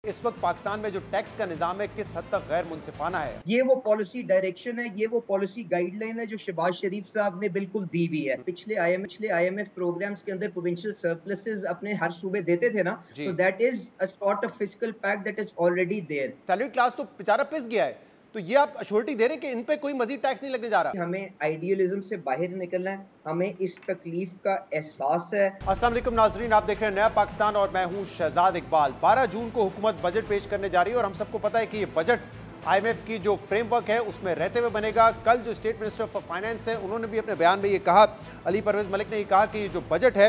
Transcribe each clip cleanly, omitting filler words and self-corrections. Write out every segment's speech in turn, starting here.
इस वक्त पाकिस्तान में जो टैक्स का निज़ाम है किस हद तक गैर मुनसिफाना है। ये वो पॉलिसी डायरेक्शन है, ये वो पॉलिसी गाइडलाइन है जो शहबाज शरीफ साहब ने बिल्कुल दी हुई है। पिछले आईएमएफ प्रोग्राम्स के अंदर प्रोविंशियल सरप्लसेस अपने हर सूबे देते थे ना, जी, तो that is a sort of fiscal pact that is already there. Salary class तो बेचारा पिस गया है। तो ये आप अश्योरिटी दे रहे हैं कि इन पे कोई मजीद टैक्स नहीं लगने जा रहा। हमें आइडियलिज्म से बाहर निकलना है, हमें इस तकलीफ का एहसास है। अस्सलाम वालेकुम नाजरीन, आप देख रहे हैं नया पाकिस्तान और मैं हूं शहजाद इकबाल। 12 जून को हुकूमत बजट पेश करने जा रही है और हम सबको पता है कि ये बजट आईएमएफ की जो फ्रेमवर्क है उसमें रहते हुए बनेगा। कल जो स्टेट मिनिस्टर फॉर फाइनेंस है उन्होंने भी अपने बयान में ये कहा, अली परवेज मलिक ने ये कहा कि जो बजट है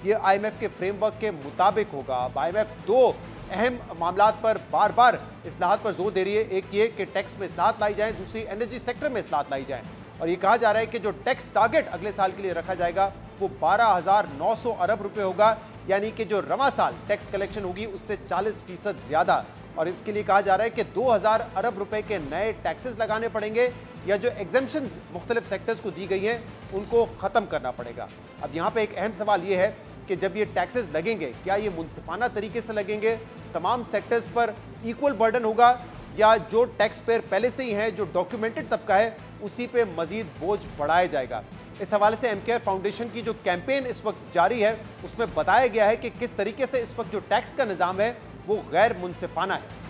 ये आईएमएफ के फ्रेमवर्क के मुताबिक होगा। अब आईएमएफ दो अहम मामलात पर बार बार इस्लाहात पर जोर दे रही है। एक ये कि टैक्स में इस्लाहात लाई जाए, दूसरी एनर्जी सेक्टर में इस्लाहात लाई जाए। और ये कहा जा रहा है कि जो टैक्स टारगेट अगले साल के लिए रखा जाएगा वो 12,900 अरब रुपए होगा, यानी कि जो रवा साल टैक्स कलेक्शन होगी उससे 40% ज्यादा। और इसके लिए कहा जा रहा है कि 2,000 अरब रुपए के नए टैक्सेस लगाने पड़ेंगे या जो एग्जेम्पशन मुख्तलिफ सेक्टर्स को दी गई हैं उनको ख़त्म करना पड़ेगा। अब यहाँ पे एक अहम सवाल ये है कि जब ये टैक्सेस लगेंगे क्या ये मुनसिफाना तरीके से लगेंगे, तमाम सेक्टर्स पर इक्वल बर्डन होगा, या जो टैक्स पेयर पहले से ही है, जो डॉक्यूमेंटेड तबका है, उसी पे मजीद बोझ बढ़ाया जाएगा। इस हवाले से एमकेआर फाउंडेशन की जो कैंपेन इस वक्त जारी है उसमें बताया गया है कि किस तरीके से इस वक्त जो टैक्स का निज़ाम है वो गैर मुनसिफाना है।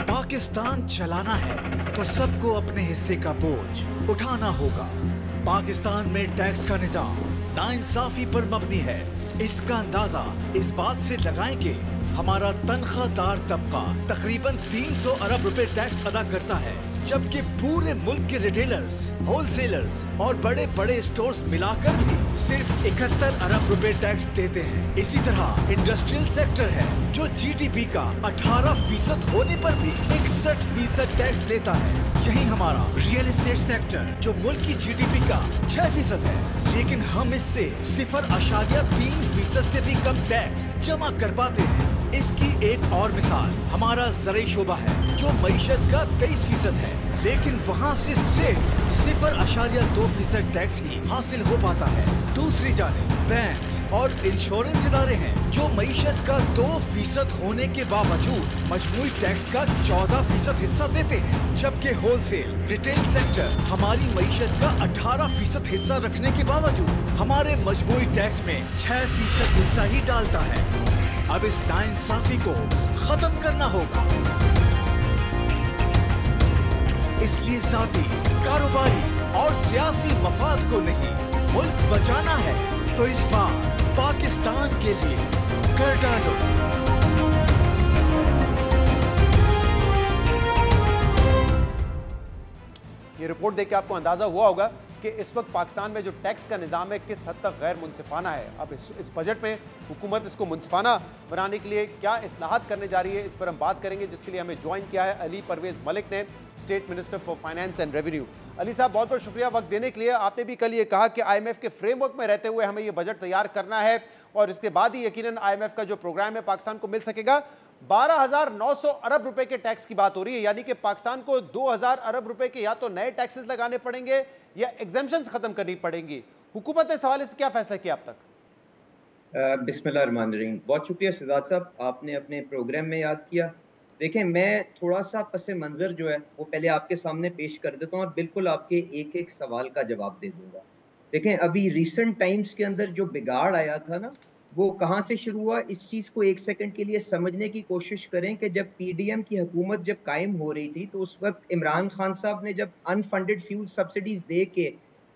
पाकिस्तान चलाना है तो सबको अपने हिस्से का बोझ उठाना होगा। पाकिस्तान में टैक्स का निजाम नाइंसाफी पर मबनी है। इसका अंदाजा इस बात से लगाएं कि हमारा तनख्वाहदार तबका तकरीबन 300 अरब रुपए टैक्स अदा करता है, जबकि पूरे मुल्क के रिटेलर्स, होलसेलर्स और बड़े बड़े स्टोर्स मिलाकर भी सिर्फ 71 अरब रुपए टैक्स देते हैं। इसी तरह इंडस्ट्रियल सेक्टर है जो जीडीपी का 18% होने पर भी 61% टैक्स देता है। यही हमारा रियल एस्टेट सेक्टर जो मुल्क की जीडीपी का 6% है, लेकिन हम इससे 0.3% से भी कम टैक्स जमा कर पाते हैं। इसकी एक और मिसाल हमारा ज़राई शोबा है जो मईशत का 23% है, लेकिन वहाँ से सिर्फ 0.2% टैक्स ही हासिल हो पाता है। दूसरी जानिब बैंक और इंश्योरेंस इदारे हैं जो मईशत का 2% होने के बावजूद मजमूई टैक्स का 14% हिस्सा देते हैं, जबकि होलसेल रिटेल सेक्टर हमारी मईशत का 18% हिस्सा रखने के बावजूद हमारे मजमूई टैक्स में 6% हिस्सा ही डालता है। अब इस नाइंसाफी को खत्म करना होगा। इसलिए जाती, कारोबारी और सियासी मफाद को नहीं, मुल्क बचाना है तो इस बार पाकिस्तान के लिए कर डालो। ये रिपोर्ट देख के आपको अंदाजा हुआ होगा कि इस वक्त पाकिस्तान में जो टैक्स का निज़ाम है किस हद तक गैर मुनसिफाना है। अब इस बजट में हुकूमत इसको मुनसिफाना बनाने के लिए क्या इस्लाहात करने जा रही है, इस पर हम बात करेंगे, जिसके लिए हमें ज्वाइन किया है अली परवेज मलिक ने, state minister for finance and revenue. Ali साहब, बहुत बहुत शुक्रिया वक्त देने के लिए। आपने भी कल ये कहा कि IMF के फ्रेमवर्क में रहते हुए हमें ये बजट तैयार करना है और इसके बाद ही यकीनन IMF का जो प्रोग्राम है पाकिस्तान को मिल सकेगा। 12,900 अरब रुपए के टैक्स की बात हो रही है, यानी कि पाकिस्तान को 2,000 अरब रुपए के या तो नए टैक्सेस लगाने पड़ेंगे या एग्जेम्पशंस खत्म करनी पड़ेंगी। हुकूमत ने इस हवाले से क्या फैसला किया अब तक? बिस्मिल्लाहिर्रहमानिर्रहीम। बहुत शुक्रिया शहजाद साहब, आपने अपने प्रोग्राम में याद किया। देखें, मैं थोड़ा सा पस मंज़र जो है वो पहले आपके सामने पेश कर देता हूँ और बिल्कुल आपके एक एक सवाल का जवाब दे दूंगा। देखें, अभी रिसेंट टाइम्स के अंदर जो बिगाड़ आया था ना, वो कहाँ से शुरू हुआ, इस चीज़ को एक सेकंड के लिए समझने की कोशिश करें कि जब पीडीएम की हुकूमत जब कायम हो रही थी तो उस वक्त इमरान खान साहब ने जब अनफंडेड फ्यूल सब्सिडीज दे के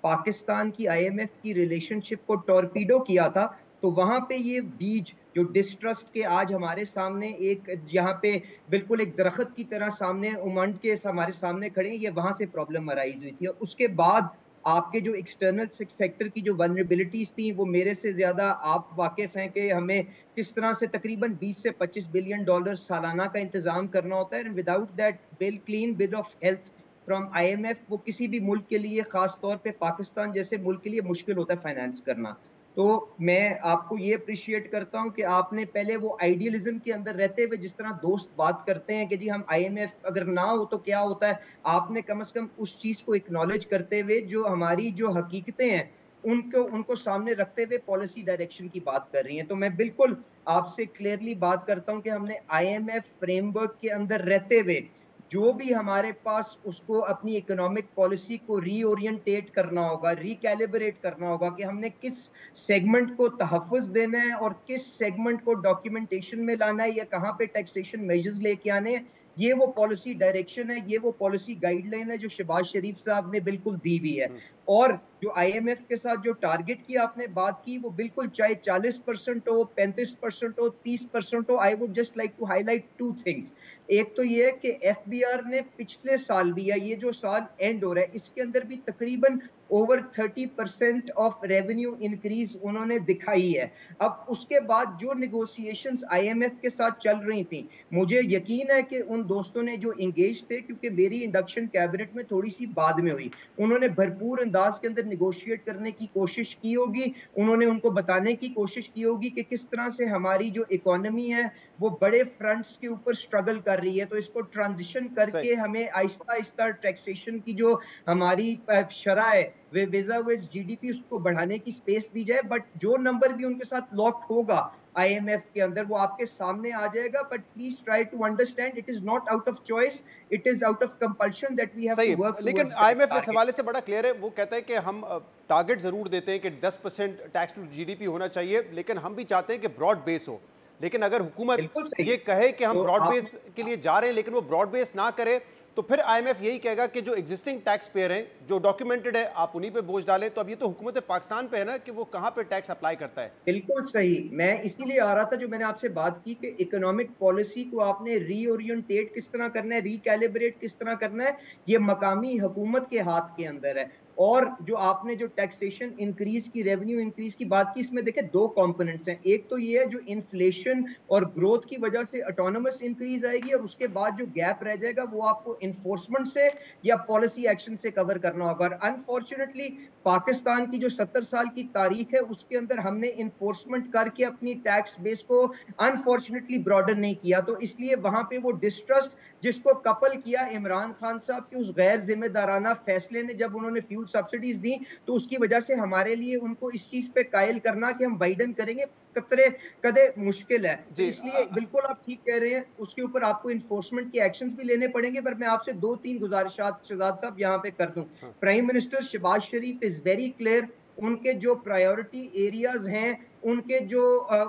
पाकिस्तान की आईएमएफ की रिलेशनशिप को टॉर्पीडो किया था, तो वहाँ पे ये बीज जो डिस्ट्रस्ट के आज हमारे सामने एक यहाँ पे बिल्कुल एक दरख्त की तरह सामने उमंड के हमारे सामने खड़े हैं, ये वहाँ से प्रॉब्लम अराइज हुई थी। और उसके बाद आपके जो एक्सटर्नल सेक्टर की जो वल्नरेबिलिटीज थी वो मेरे से ज्यादा आप वाकिफ हैं कि हमें किस तरह से तकरीबन 20 से 25 बिलियन डॉलर सालाना का इंतजाम करना होता है। And without that bill clean bill of health from IMF वो किसी भी मुल्क के लिए, खास तौर पे पाकिस्तान जैसे मुल्क के लिए मुश्किल होता है फाइनेंस करना। तो मैं आपको ये अप्रिशिएट करता हूँ कि आपने पहले वो आइडियलिज्म के अंदर रहते हुए जिस तरह दोस्त बात करते हैं कि जी हम आईएमएफ अगर ना हो तो क्या होता है, आपने कम से कम उस चीज़ को एक्नॉलेज करते हुए जो हमारी जो हकीकतें हैं उनको उनको सामने रखते हुए पॉलिसी डायरेक्शन की बात कर रही हैं। तो मैं बिल्कुल आपसे क्लियरली बात करता हूं कि हमने IMF फ्रेमवर्क के अंदर रहते हुए जो भी हमारे पास उसको अपनी इकोनॉमिक पॉलिसी को रीओरिएंटेट करना होगा, रिकैलिब्रेट करना होगा कि हमने किस सेगमेंट को तहफ़्फ़ुज़ देना है और किस सेगमेंट को डॉक्यूमेंटेशन में लाना है या कहाँ पे टैक्सेशन मेजर्स लेके आने हैं। ये वो पॉलिसी डायरेक्शन है, ये वो पॉलिसी गाइडलाइन है जो शहबाज शरीफ साहब ने बिल्कुल दी हुई है। और जो IMF के साथ जो टारगेट की आपने बात की, वो बिल्कुल चाहे 40% हो, 35% हो, 30% हो, I would just like to highlight 2 things. एक तो ये है कि FBR ने पिछले साल भी, या ये जो साल एंड हो रहा है, इसके अंदर भी तकरीबन ओवर 30% ऑफ रेवेन्यू इंक्रीज उन्होंने दिखाई है। अब उसके बाद जो नेगोशिएशंस IMF के साथ चल रही थी, मुझे यकीन है कि उन दोस्तों ने जो इंगेज थे, क्योंकि मेरी इंडक्शन कैबिनेट में थोड़ी सी बाद में हुई, उन्होंने भरपूर अंदाज के अंदर निगोशिएट करने की कोशिश की होगी। उन्होंने उनको बताने की कोशिश की होगी कि किस तरह से हमारी जो इकोनॉमी है वो बड़े फ्रंट्स के ऊपर स्ट्रगल कर रही है, तो इसको ट्रांजिशन करके हमें आहिस्ता आहिस्ता टैक्सेशन की जो हमारी शरह है वे विज़ GDP उसको बढ़ाने की स्पेस दी जाए। बट जो नंबर भी उनके साथ लॉक होगा IMF के अंदर वो आपके सामने आ जाएगा। But please try to understand it is not out of choice, it is out of compulsion that we have to work. लेकिन IMF इस हवाले से बड़ा क्लियर है, वो कहता है कि हम टारगेट जरूर देते हैं कि 10% टैक्स टू GDP होना चाहिए, लेकिन हम भी चाहते हैं कि ब्रॉड बेस हो। लेकिन अगर हुकूमत ये कहे कि हम तो ब्रॉड बेस के लिए जा रहे हैं लेकिन वो ब्रॉड बेस ना करे, तो फिर IMF यही कहेगा कि जो एग्जिस्टिंग टैक्स पेयर हैं, जो डॉक्यूमेंटेड है, आप उन्हीं पे बोझ डालें। तो अब ये तो हुकूमत पाकिस्तान पे है ना कि वो कहाँ पे टैक्स अप्लाई करता है। बिल्कुल सही, मैं इसीलिए आ रहा था, जो मैंने आपसे बात की कि इकोनॉमिक पॉलिसी को आपने रीओरिएंटेट किस तरह करना है, रिकैलिब्रेट किस तरह करना है, ये मकामी हुकूमत के हाथ के अंदर है। और जो आपने जो टैक्सेशन इंक्रीज की, रेवेन्यू इंक्रीज की बात की, इसमें देखिए 2 कंपोनेंट्स हैं। एक तो ये है जो इन्फ्लेशन और ग्रोथ की वजह से ऑटोनमस इंक्रीज आएगी, और उसके बाद जो गैप रह जाएगा वो आपको इन्फोर्समेंट से या पॉलिसी एक्शन से कवर करना होगा। और अनफॉर्चुनेटली पाकिस्तान की जो 70 साल की तारीख है उसके अंदर हमने इन्फोर्समेंट करके अपनी टैक्स बेस को अनफॉर्चुनेटली ब्रॉडन नहीं किया, तो इसलिए वहां पे वो डिस्ट्रस्ट जिसको कपल किया इमरान खान साहब के उस गैर जिम्मेदाराना फैसले ने, जब उन्होंने फ्यूल सब्सिडीज दी, तो उसकी वजह से हमारे लिए उनको इस चीज पे कायल करना कि हम वाइडन करेंगे कतरे कदे मुश्किल है। तो इसलिए बिल्कुल आप ठीक कह रहे हैं, उसके ऊपर आपको इन्फोर्समेंट के एक्शंस भी लेने पड़ेंगे। पर मैं आपसे 2-3 गुजारिशात शहजाद साहब यहाँ पे कर दूं। Prime minister Shehbaz Sharif is very clear, उनके जो प्रायोरिटी एरियाज हैं उनके जो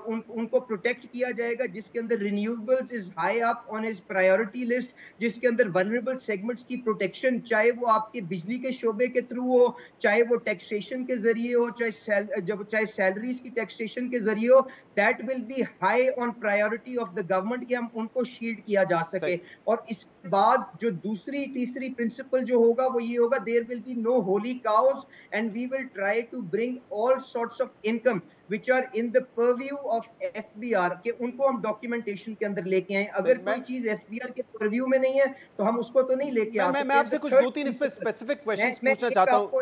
उनको प्रोटेक्ट किया जाएगा, जिसके अंदर renewables is high up on his priority list, जिसके अंदर वल्नरेबल सेगमेंट्स की प्रोटेक्शन, चाहे वो आपके बिजली के शोबे के थ्रू हो, चाहे वो टैक्सेशन के जरिए हो, चाहे सैलरीज की टैक्सेशन के जरिए हो, that will be high on priority of the government कि हम उनको शील्ड किया जा सके। और इसके बाद जो दूसरी तीसरी प्रिंसिपल जो होगा वो ये होगा, there will be no holy cows and we will try to bring all sorts of income which are in the purview of FBR के उनको हम डॉक्यूमेंटेशन के अंदर लेके आए। अगर कोई चीज FBR के परव्यू में नहीं है तो हम उसको तो नहीं लेके आ सकते। मैं आपसे कुछ 2-3 इस पे स्पेसिफिक क्वेश्चंस पूछना चाहता हूं। आपको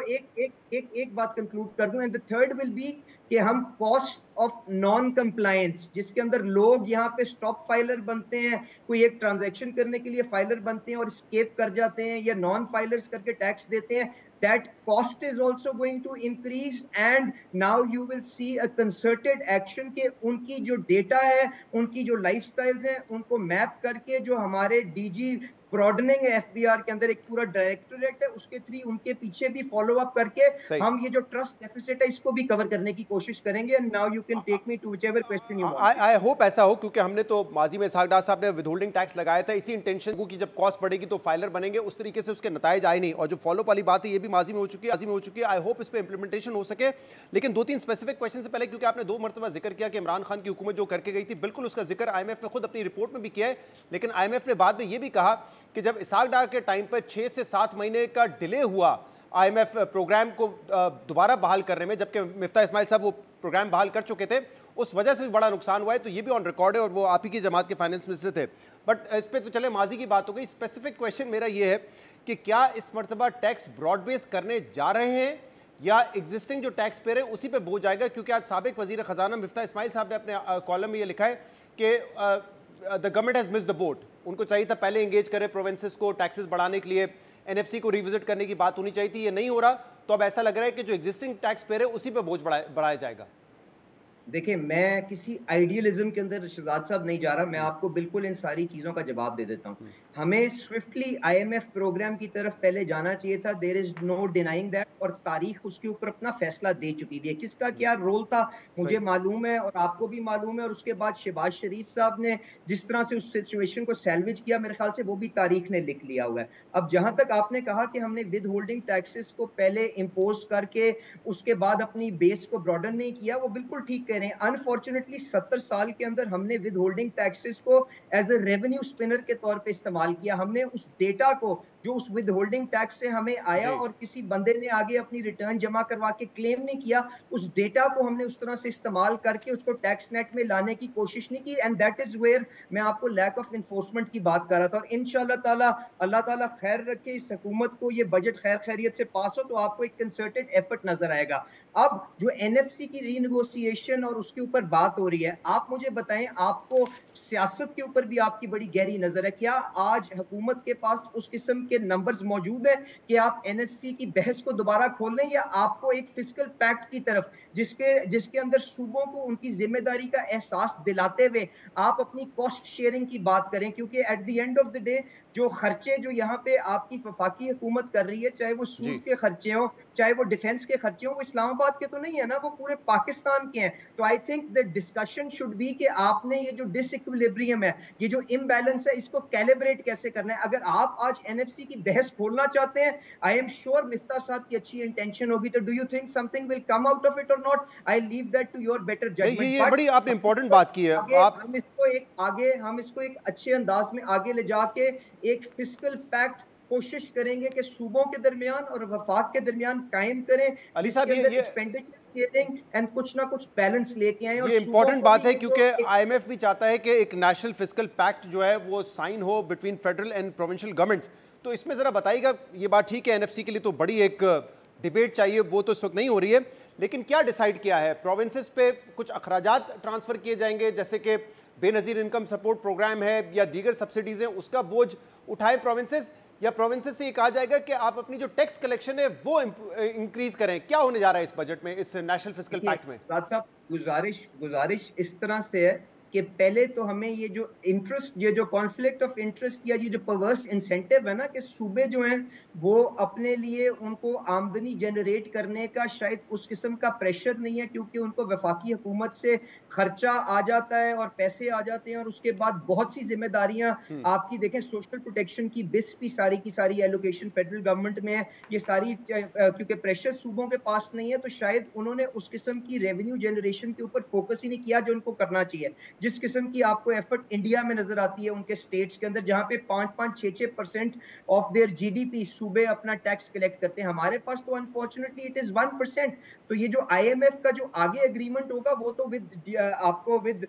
एक बात कंक्लूड कर दूं, and the third will be कि हम कॉस्ट ऑफ नॉन कंप्लायंस, जिसके अंदर लोग यहाँ पे स्टॉप फाइलर बनते हैं, कोई एक ट्रांजैक्शन करने के लिए फाइलर बनते हैं और स्केप कर जाते हैं या नॉन फाइलर्स करके टैक्स देते हैं, that cost is also going to increase, and now you will see a concerted action के उनकी जो डेटा है, उनकी जो लाइफस्टाइल्स हैं, उनको मैप करके जो हमारे DG ब्रॉडनिंग है FBR के अंदर, एक पूरा डायरेक्टोरेट है, उसके थ्रू उनके पीछे भी फॉलो अप करके हम ये जो ट्रस्ट डेफिसिट है इसको भी कवर करने की कोशिश करेंगे। And now you can take me to whichever question you want. I hope ऐसा हो, क्योंकि हमने तो माजी में इसहाक डार साहब ने विदहोल्डिंग टैक्स लगाया था इसी इंटेंशन को कि जब कॉस्ट बढ़ेगी तो फाइलर बनेंगे, उस तरीके से उसके नताइज आए नहीं। और जो फॉलो वाली बात है ये भी माजी में हो चुकी है। आई होप इस पर इंप्लीमेंटेशन हो सके। लेकिन 2-3 स्पेसिफिक क्वेश्चन से पहले, क्योंकि आपने 2 मरतबा जिक्र किया कि इमरान खान की हुकूमत जो करके गई थी, बिल्कुल उसका जिक्र IMF ने खुद अपनी रिपोर्ट में भी किया है। लेकिन IMF ने बाद में ये भी कहा कि जब इसहाक डार के टाइम पर 6 से 7 महीने का डिले हुआ IMF प्रोग्राम को दोबारा बहाल करने में, जबकि मिफ्ता इस्माइल साहब वो प्रोग्राम बहाल कर चुके थे, उस वजह से भी बड़ा नुकसान हुआ है। तो ये भी ऑन रिकॉर्ड है और वो आप ही की जमात के फाइनेंस मिनिस्टर थे। बट इस पर तो चले माजी की बात हो गई। स्पेसिफिक क्वेश्चन मेरा ये है कि क्या इस मरतबा टैक्स ब्रॉड बेस करने जा रहे हैं या एग्जिस्टिंग जो टैक्स पेयर है उसी पे बोझ जाएगा? क्योंकि आज साबिक वजीर खजाना मिफ्ता इस्माइल साहब ने अपने कॉलम में ये लिखा है कि the government has missed the boat. उनको चाहिए था पहले एंगेज करे प्रोविंसेस को टैक्सेस बढ़ाने के लिए, NFC को रिविजिट करने की बात होनी चाहिए थी, ये नहीं हो रहा। तो अब ऐसा लग रहा है कि जो एग्जिस्टिंग टैक्स पेयर है उसी पे बोझ बढ़ाया जाएगा। देखिए, मैं किसी आइडियलिज़्म के अंदर शहज़ाद साहब नहीं जा रहा, मैं आपको बिल्कुल इन सारी चीज़ों का जवाब दे देता हूँ। हुँ, हमें स्विफ्टली आईएमएफ प्रोग्राम की तरफ पहले जाना चाहिए था, there is no denying that, और तारीख़ उसके ऊपर अपना फ़ैसला दे चुकी थी। किसका हुँ, क्या रोल था, मुझे सही। मालूम है और आपको भी मालूम है, और उसके बाद शहबाज़ शरीफ साहब ने जिस तरह से उस सिचुएशन को सैल्वेज किया, मेरे ख़्याल से वो भी तारीख़ ने लिख लिया हुआ है। अब जहाँ तक आपने कहा कि हमने विदहोल्डिंग टैक्सेस को पहले इम्पोज़ करके उसके बाद अपनी बेस को ब्रॉडन नहीं किया, वो बिल्कुल ठीक कह रहे हैं। अनफॉर्चुनेटली 70 साल के अंदर हमने विद होल्डिंग टैक्सेस को एज़ अ रेवेन्यू स्पिनर के तौर पे इस्तेमाल किया। हमने उस डेटा को जो उस विद होल्डिंग टैक्स से हमें आया जी, और किसी बंदे ने आगे अपनी रिटर्न जमा करवा के क्लेम नहीं किया, उस डेटा को हमने उस तरह से इस्तेमाल करके उसको टैक्स नेट में लाने की कोशिश नहीं की, एंड दैट इज़ वेयर मैं आपको लैक ऑफ एनफोर्समेंट की बात कर रहा था। और इंशाअल्लाह ताला अल्लाह ताला खैर रखे, इस हुकूमत को ये बजट खैर खैरियत से पास हो, तो आपको एक कंसर्टेड एफर्ट नज़र आएगा। अब जो एनएफसी की रीनेगोशिएशन और उसके ऊपर बात हो रही है, आप मुझे बताएं, आपको सियासत के ऊपर भी आपकी बड़ी गहरी नजर है, क्या आज हुकूमत के पास उस किस्म के नंबर्स मौजूद हैं कि आप एनएफसी की बहस को दोबारा खोल लें, या आपको एक फिस्कल पैक्ट की तरफ जिसके जिसके अंदर सूबों को उनकी जिम्मेदारी का एहसास दिलाते हुए आप अपनी कॉस्ट शेयरिंग की बात करें, क्योंकि at the end of the day जो खर्चे जो यहाँ पे आपकी वफाकी हुकूमत कर रही है, चाहे वो जी। सूद के खर्चे हों, चाहे वो डिफेंस के खर्चे हों, वो इस्लामाबाद के तो नहीं है ना, वो पूरे पाकिस्तान के हैं। तो I think the discussion should be कि आपने ये जो डिसइक्विलिब्रियम है, ये जो इम्बैलेंस है, इसको कैलिब्रेट कैसे करना है। अगर आप आज एनएफसी की बहस खोलना चाहते हैं, आई एम श्योर मिफ्ता साहब की अच्छी इंटेंशन होगी, तो do you think something will come out of it और not? I leave that to your better नहीं, जजमेंट, ये बट बड़ी आपने इंपॉर्टेंट बात की है। आगे आप हम इसको एक अच्छे अंदाज में आगे ले जाके एक फिस्कल पैक्ट कोशिश करेंगे कि सूबों के दरमियान और वफाक के दरमियान कायम करें, अली साहब जिसके अंदर एक्सपेंडिचर शेयरिंग एंड कुछ ना कुछ बैलेंस लेके आए, और ये सूबों इंपॉर्टेंट को बात भी है, ये क्योंकि जो एक आईएमएफ भी चाहता है कि एक नेशनल फिस्कल पैक्ट जो है वो साइन हो between federal and provincial governments. तो इसमें जरा बताइएगा, ये बात ठीक है, एनएफसी के लिए तो बड़ी एक डिबेट चाहिए, वो तो इस वक्त नहीं हो रही है, लेकिन क्या डिसाइड किया है? प्रोविंसेस पे कुछ अखराजात ट्रांसफर किए जाएंगे, जैसे कि बेनजीर इनकम सपोर्ट प्रोग्राम है या दीगर सब्सिडीज हैं, उसका बोझ उठाए प्रोविंसेस, या प्रोविंसेस से ये कहा जाएगा कि आप अपनी जो टैक्स कलेक्शन है वो इंक्रीज करें? क्या होने जा रहा है इस बजट में, इस नेशनल फिस्कल देखिए पैक्ट में? साहब साहब, गुजारिश गुजारिश इस तरह से है कि पहले तो हमें ये जो इंटरेस्ट, ये जो कॉन्फ्लिक्ट ऑफ इंटरेस्ट या ये जो परवर्स इंसेंटिव है ना, कि सूबे जो हैं वो अपने लिए उनको आमदनी जनरेट करने का शायद उस किस्म का प्रेशर नहीं है, क्योंकि उनको वफाकी हुकूमत से खर्चा आ जाता है और पैसे आ जाते हैं, और उसके बाद बहुत सी जिम्मेदारियां आपकी देखें, सोशल प्रोटेक्शन की बिस भी सारी की सारी एलोकेशन फेडरल गवर्नमेंट में है, ये सारी क्योंकि प्रेशर सूबों के पास नहीं है, तो शायद उन्होंने उस किस्म की रेवेन्यू जनरेशन के ऊपर फोकस ही नहीं किया जो उनको करना चाहिए। जिस किस्म की आपको एफर्ट इंडिया में नजर आती है उनके स्टेट्स के अंदर, जहां पे 5-5, 6-6% ऑफ देयर जीडीपी सूबे अपना टैक्स कलेक्ट करते हैं, हमारे पास तो अनफॉर्चुनेटली इट इज 1%। तो ये जो आईएमएफ का जो आगे एग्रीमेंट होगा वो तो आपको विद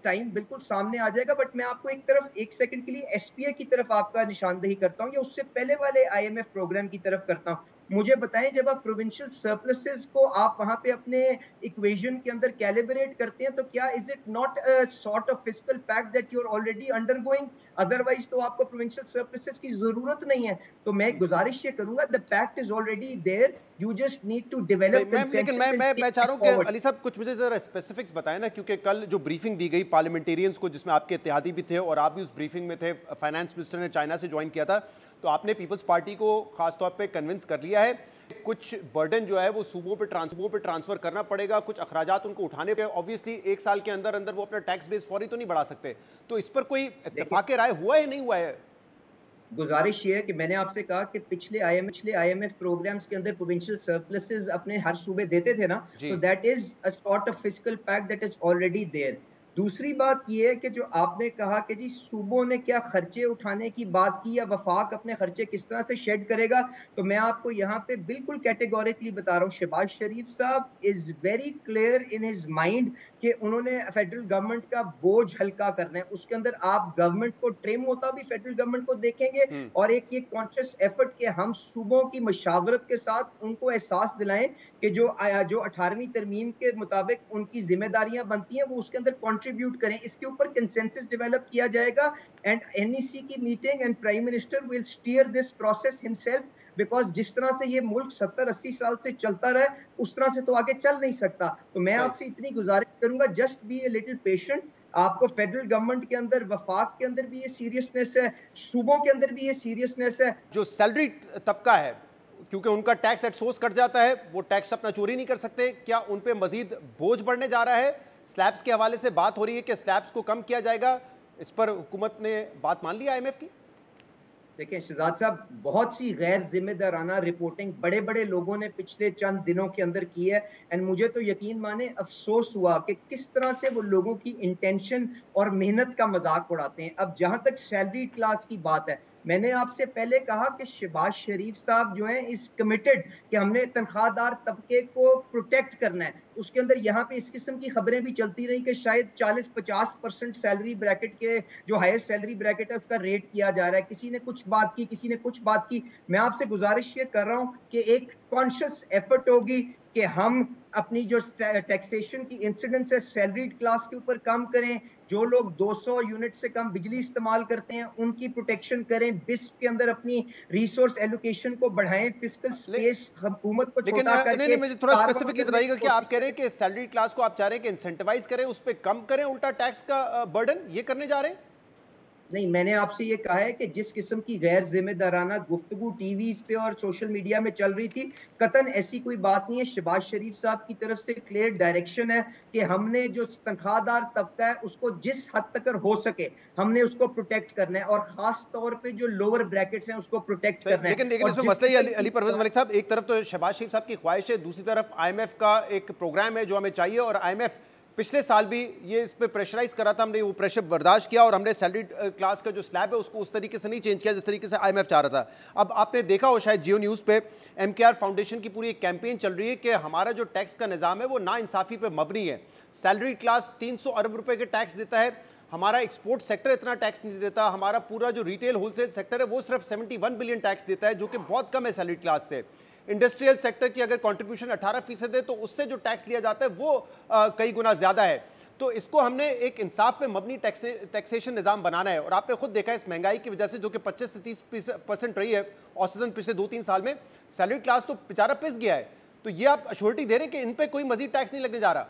टाइम बिल्कुल सामने आ जाएगा, बट मैं आपको एक तरफ एक सेकंड के लिए एसपीए की तरफ आपका निशानदेही करता हूँ, या उससे पहले वाले आईएमएफ प्रोग्राम की तरफ करता हूँ। मुझे बताएं, जब आप प्रोविंशियल सरप्लसेस को आप वहां पे अपने इक्वेशन के अंदर कैलिब्रेट करते हैं, तो क्या is it not a sort of fiscal pact that you are already undergoing? Otherwise तो आपको प्रोविंशियल सरप्लसेस की जरूरत नहीं है। तो मैं गुजारिश ये करूंगा, the pact is already there, you just need to develop लेकिन मैं चाह रहा हूं कि अली साहब कुछ मुझे जरा स्पेसिफिक्स बताएं ना, क्योंकि कल जो ब्रीफिंग दी गई पार्लियामेंटेरियंस को, जिसमें आपके इत्तेहादी भी थे और आप भी उस ब्रीफिंग में थे, फाइनेंस मिनिस्टर ने चाइना से ज्वाइन किया था, तो आपने पीपल्स पार्टी को खासतौर पे कन्विंस कर लिया है कुछ बर्डन जो है वो सूबों पे ट्रांसफर करना पड़ेगा, कुछ अखराजात उनको उठाने पे। ऑब्वियसली एक साल के अंदर अंदर वो अपना टैक्स बेस फौरी तो नहीं बढ़ा सकते, तो इस पर कोई इत्तेफाक राय हुआ है नहीं हुआ है? गुजारिश ये है कि मैंने आपसे कहा कि पिछले आईएमएफ प्रोग्राम्स के अंदर प्रोविंशियल सरप्लसेस अपने हर सूबे देते थे ना, तो that is a sort of fiscal pact that is already there. दूसरी बात यह है कि जो आपने कहा कि जी सूबों ने क्या खर्चे उठाने की बात की, या वफाक अपने खर्चे किस तरह से शेड करेगा, तो मैं आपको यहाँ पे बिल्कुल कैटेगोरिकली बता रहा हूँ, शहबाज शरीफ साहब is very clear in his mind कि उन्होंने फेडरल गवर्नमेंट का बोझ हल्का करना है। उसके अंदर आप गवर्नमेंट को ट्रिम होता भी फेडरल गवर्नमेंट को देखेंगे, और एक ये कॉन्शियस एफर्ट कि हम सूबों की मशावरत के साथ उनको एहसास दिलाएं कि जो 18वीं तरमीम के मुताबिक उनकी जिम्मेदारियां बनती हैं वो उसके अंदर कंट्रीब्यूट करें। इसके ऊपर कंसेंसस डेवलप किया जाएगा, एंड एनईसी की meeting and prime minister will steer this process himself. Because जिस तरह से ये मुल्क 70-80 साल से चलता रहा है उस तरह से तो आगे चल नहीं सकता। तो मैं आपसे इतनी गुजारिश करूंगा, just be a little patient. आपको फेडरल गवर्नमेंट के अंदर, वफाक के अंदर भी ये सीरियसनेस है, सूबों के अंदर भी ये सीरियसनेस है। जो सैलरी तबका है, क्योंकि उनका टैक्स एट सोर्स कट जाता है, वो टैक्स अपना चोरी नहीं कर सकते, क्या उन पे मजीद बोझ बढ़ने जा रहा है? स्लैब्स के हवाले से बात हो रही है कि स्लैब्स को कम किया जाएगा, इस पर हुकूमत ने बात मान ली IMF की? देखिए शहजाद साहब, बहुत सी गैर जिम्मेदाराना रिपोर्टिंग बड़े बड़े लोगों ने पिछले चंद दिनों के अंदर की है, एंड मुझे तो यकीन माने अफसोस हुआ कि किस तरह से वो लोगों की इंटेंशन और मेहनत का मजाक उड़ाते हैं। अब जहां तक सैलरी क्लास की बात है, मैंने आपसे पहले कहा कि शहबाज शरीफ साहब जो हैं इस कमिटेड कि हमने तनख्वाहदार तबके को प्रोटेक्ट करना है। उसके अंदर यहाँ पे इस किस्म की खबरें भी चलती रही कि शायद 40-50% सैलरी ब्रैकेट के जो हाईएस्ट सैलरी ब्रैकेट है उसका रेट किया जा रहा है। किसी ने कुछ बात की, किसी ने कुछ बात की। मैं आपसे गुजारिश ये कर रहा हूँ कि एक कॉन्शियस एफर्ट होगी कि हम अपनी जो टैक्सेशन की इंसिडेंस है सैलरीड क्लास के ऊपर कम करें। जो लोग 200 यूनिट से कम बिजली इस्तेमाल करते हैं उनकी प्रोटेक्शन करें। बिस्प के अंदर अपनी रिसोर्स एलोकेशन को बढ़ाएं, फिजिकल स्पेस हुकूमत को छोटा करके। मुझे थोड़ा स्पेसिफिकली बताइएगा कि आप कह रहे हैं कि सैलरी क्लास को आप चाह रहे हैं कि इंसेंटिवाइज करें, उस पर कम करें उल्टा टैक्स का बर्डन, ये करने जा रहे हैं? नहीं, मैंने आपसे ये कहा है कि जिस किस्म की गैर जिम्मेदाराना गुफ्तगू टीवीज पे और सोशल मीडिया में चल रही थी, कतन ऐसी कोई बात नहीं है। शहबाज शरीफ साहब की तरफ से क्लियर डायरेक्शन है कि हमने जो तनख्वाहदार तबका है उसको जिस हद तक हो सके हमने उसको प्रोटेक्ट करना है, और खास तौर पे जो लोअर ब्रैकेट्स हैं उसको प्रोटेक्ट करना है। लेकिन इसमें मसला ये अली परवेज मलिक साहब, एक तरफ तो शहबाज शरीफ साहब की ख्वाहिश है, दूसरी तरफ IMF का एक प्रोग्राम है जो हमें चाहिए, और IMF पिछले साल भी ये इस पे प्रेशराइज करा था, हमने वो प्रेशर बर्दाश्त किया और हमने सैलरी क्लास का जो स्लैब है उसको उस तरीके से नहीं चेंज किया जिस तरीके से IMF चाह रहा था। अब आपने देखा हो शायद जियो न्यूज़ पे MKR फाउंडेशन की पूरी एक कैंपेन चल रही है कि हमारा जो टैक्स का निज़ाम है वो नाइंसाफ़ी पे मबनी है। सैलरी क्लास 300 अरब रुपए के टैक्स देता है, हमारा एक्सपोर्ट सेक्टर इतना टैक्स नहीं देता, हमारा पूरा जो रिटेल होलसेल सेक्टर है वो सिर्फ 71 बिलियन टैक्स देता है, जो कि बहुत कम है सैलरी क्लास से। इंडस्ट्रियल सेक्टर की अगर कॉन्ट्रीब्यूशन 18% है तो उससे जो टैक्स लिया जाता है वो कई गुना ज़्यादा है। तो इसको हमने एक इंसाफ पे मबनी टैक्सेशन निज़ाम बनाना है, और आपने खुद देखा है इस महंगाई की वजह से जो कि 25 से 30% रही है औसतन पिछले 2-3 साल में, सैलरी क्लास तो बेचारा पिस गया है। तो ये आप अश्योरिटी दे रहे हैं कि इन पे कोई मजीद टैक्स नहीं लगने जा रहा?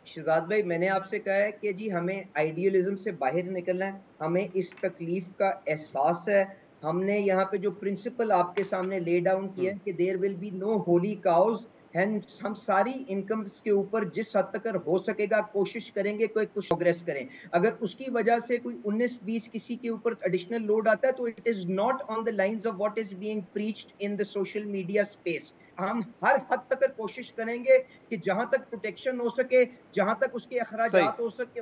शहजाद भाई, मैंने आपसे कहा है कि जी हमें आइडियलिज्म से बाहर निकलना है, हमें इस तकलीफ का एहसास है। हमने यहाँ पे जो प्रिंसिपल आपके सामने ले डाउन किया है कि there will be no holy cows, हम सारी इनकम्स के ऊपर जिस हद तक हो सकेगा कोशिश करेंगे कोई कुछ प्रोग्रेस करें। अगर उसकी वजह से कोई 19-20 किसी के ऊपर एडिशनल लोड आता है तो it is not on the lines of what is being preached in the social media space. हम हर हद तक कोशिश करेंगे कि जहां तक प्रोटेक्शन हो सके, जहां तक उसके अखराजात हो सके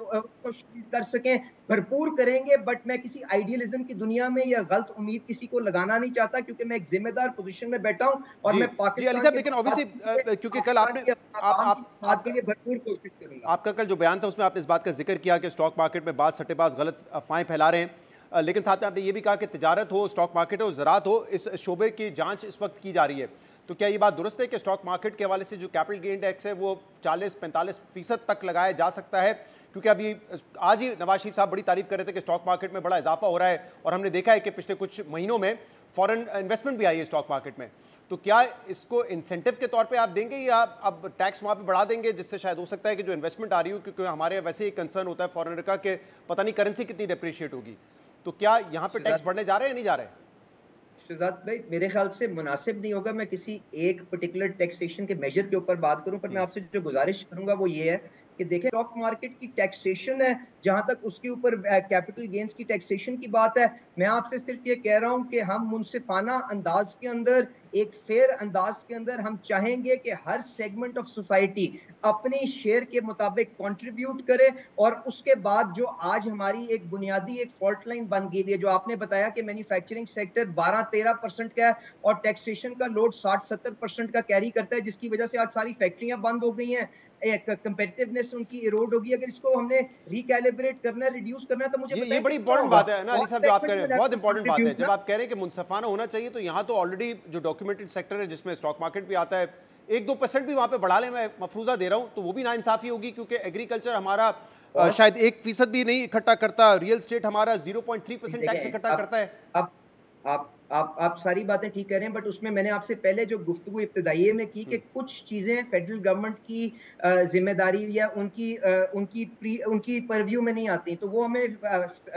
कर सकें, भरपूर करेंगे। बट मैं किसी आइडियलिज्म की दुनिया में या गलत उम्मीद किसी को लगाना नहीं चाहता, क्योंकि मैं एक जिम्मेदार पोजीशन में बैठा हूं और मैं पाकिस्तान लेकिन ऑब्वियसली क्योंकि कल आपने आपके लिए भरपूर कोशिश करूंगा। आपका कल जो बयान था उसमें आपने इस बात का जिक्र किया कि स्टॉक मार्केट में बाज़ सट्टेबाज गलत अफवाहें फैला रहे हैं, लेकिन साथ में आपने ये भी कहा कि तिजारत हो, स्टॉक मार्केट हो, ज़राअत हो, इस शोबे की जांच इस वक्त की जा रही है। तो क्या ये बात दुरुस्त है कि स्टॉक मार्केट के हवाले से जो कैपिटल गेन टैक्स है वो 40-45% तक लगाया जा सकता है? क्योंकि अभी आज ही नवाज शरीफ साहब बड़ी तारीफ कर रहे थे कि स्टॉक मार्केट में बड़ा इजाफा हो रहा है, और हमने देखा है कि पिछले कुछ महीनों में फॉरेन इन्वेस्टमेंट भी आई है स्टॉक मार्केट में। तो क्या इसको इंसेंटिव के तौर पे आप देंगे या अब टैक्स वहाँ पे बढ़ा देंगे, जिससे शायद हो सकता है कि जो इन्वेस्टमेंट आ रही हो, क्योंकि हमारे वैसे ही कंसर्न होता है फॉरेनर का कि पता नहीं करेंसी कितनी डिप्रिशिएट होगी, तो क्या यहाँ पे टैक्स बढ़ने जा रहे हैं या नहीं जा रहे? शहजाद भाई, मेरे ख्याल से मुनासिब नहीं होगा मैं किसी एक पर्टिकुलर टैक्सेशन के मेजर के ऊपर बात करूं, पर मैं आपसे जो गुजारिश करूंगा वो ये है कि देखें स्टॉक मार्केट की टैक्सेशन है, जहां तक उसके ऊपर कैपिटल गेन्स की टैक्सेशन की बात है, मैं आपसे सिर्फ ये कह रहा हूं कि हम मुनसिफाना अंदाज के अंदर, एक फेयर अंदाज के अंदर हम चाहेंगे कि हर सेगमेंट ऑफ सोसाइटी अपनी शेयर के मुताबिक कंट्रीब्यूट करे। और उसके बाद जो आज हमारी एक बुनियादी एक फॉल्ट लाइन बन गई है, जो आपने बताया कि मैन्युफैक्चरिंग सेक्टर 12-13% का है और टैक्सेशन का लोड 60-70% का कैरी करता है, जिसकी वजह से आज सारी फैक्ट्रियां बंद हो गई हैं, एक कंपेटिटिवनेस उनकी इरोड होगी। अगर इसको हमने रिकैलिब्रेट करना है, रिड्यूस करना है, तो मुझे ये बड़ी इंपॉर्टेंट बात है ना अली साहब जो आप कह रहे हैं, बहुत इंपॉर्टेंट बात है। जब आप कह रहे हैं कि मुनसफाना होना चाहिए, तो यहाँ तो ऑलरेडी जो डॉक्यूमेंटेड सेक्टर है जिसमें स्टॉक मार्केट भी आता है, 1-2% भी वहाँ पे बढ़ा लें, मैं मफरूजा दे रहा हूँ, तो वो भी नाइंसाफी होगी, क्योंकि एग्रीकल्चर हमारा शायद 1% भी नहीं इकट्ठा करता, रियल स्टेट हमारा 0.3% टैक्स इकट्ठा करता है। आप सारी बातें ठीक कह रहे हैं, बट उसमें मैंने आपसे पहले जो गुफ्तगू इब्तिदाई में की कि कुछ चीजें फेडरल गवर्नमेंट की जिम्मेदारी या उनकी परव्यू में नहीं आती, तो वो हमें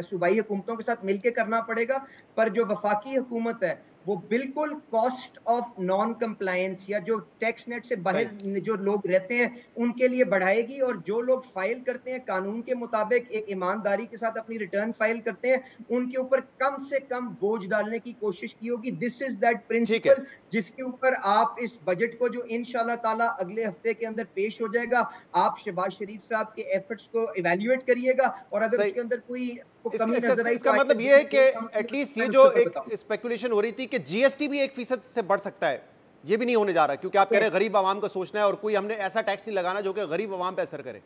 सूबाई हुकूमतों के साथ मिलकर करना पड़ेगा। पर जो वफाकी हुकूमत है वो बिल्कुल कॉस्ट ऑफ नॉन कंप्लायंस या जो टैक्स नेट से बाहर जो लोग रहते हैं उनके लिए बढ़ाएगी, और जो लोग फाइल करते हैं कानून के मुताबिक एक ईमानदारी के साथ अपनी रिटर्न फाइल करते हैं उनके ऊपर कम से कम बोझ डालने की कोशिश की होगी। दिस इज दैट प्रिंसिपल जिसके ऊपर आप इस बजट को जो इंशाल्लाह ताला अगले हफ्ते के अंदर पेश हो जाएगा, आप शहबाज शरीफ साहब के एफर्ट्स को इवैल्यूएट करिएगा, और अगर उसके अंदर कोई कमी नजर आई, इसका मतलब ये है कि एटलीस्ट ये जो एक स्पेकुलेशन हो रही थी कि जीएसटी भी 1% से बढ़ सकता है, ये भी नहीं होने जा रहा, क्योंकि आप कह रहे हैं गरीब आवाम का सोचना है और कोई हमने ऐसा टैक्स नहीं लगाना जो कि गरीब आवाम पे असर करे।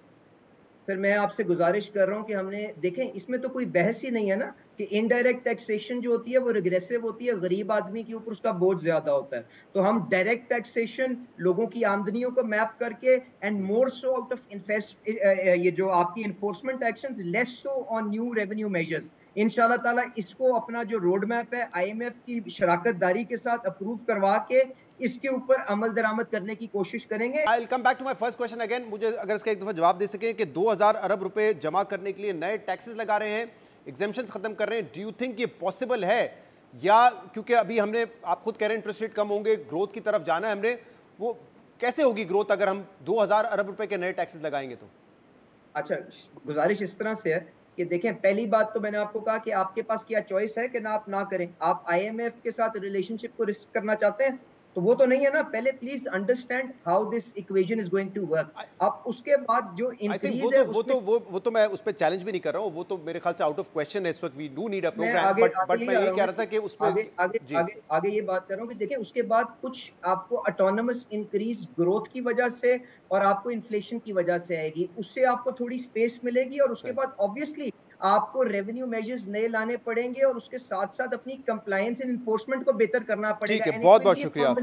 फिर मैं आपसे गुजारिश कर रहा हूं कि हमने देखें, इसमें तो कोई बहस ही नहीं है ना कि इनडायरेक्ट टैक्सेशन जो होती है वो रिग्रेसिव होती है, गरीब आदमी के ऊपर उसका बोझ ज्यादा होता है। तो हम डायरेक्ट टैक्सेशन लोगों की आमदनियों को मैप करके and more so out of ये जो आपकी enforcement actions, less so on new revenue measures, इंशाल्लाह ताला इसको अपना जो रोड मैप है आईएमएफ की शराकत दारी के साथ अप्रूव करवा के इसके ऊपर अमल दरामद करने की कोशिश करेंगे। I'll come back to my first question again। मुझे अगर इसका एक दफा जवाब दे सकें कि 2000 अरब रुपए जमा करने के लिए नए टैक्सेस लगा रहे हैं, एग्जेम्पशंस खत्म कर रहे हैं, डू यू थिंक ये पॉसिबल है? या क्योंकि अभी हमने, आप खुद कह रहे हैं इंटरेस्ट रेट कम होंगे, ग्रोथ की तरफ जाना है हमने, वो कैसे होगी ग्रोथ अगर हम 2000 अरब रुपए के नए टैक्सेस लगाएंगे तो? अच्छा, गुजारिश इस तरह से है कि देखें, पहली बात तो मैंने आपको कहा कि आपके पास क्या चॉइस है कि ना आप ना करें। आप आईएमएफ के साथ रिलेशनशिप को रिस्क करना चाहते हैं तो वो तो नहीं है ना। पहले please understand how this equation is going to work. अब उसके बाद जो इंक्रीज है वो तो मैं उस पे चैलेंज भी नहीं कर रहा हूं, वो तो मेरे ख्याल से आउट ऑफ क्वेश्चन है इस वक्त। We do need a program, but मैं ये कह रहा था कि उसमें आगे ये बात कर रहा हूं कि देखिए उसके बाद कुछ आपको ऑटोनमस इंक्रीज ग्रोथ की वजह से और आपको इन्फ्लेशन की वजह से आएगी, उससे आपको थोड़ी स्पेस मिलेगी, और उसके बाद ऑब्वियसली आपको रेवेन्यू मेजर्स नए लाने पड़ेंगे और उसके साथ साथ अपनी कंप्लायंस एंड एनफोर्समेंट को बेहतर करना पड़ेगा। बहुत बहुत शुक्रिया।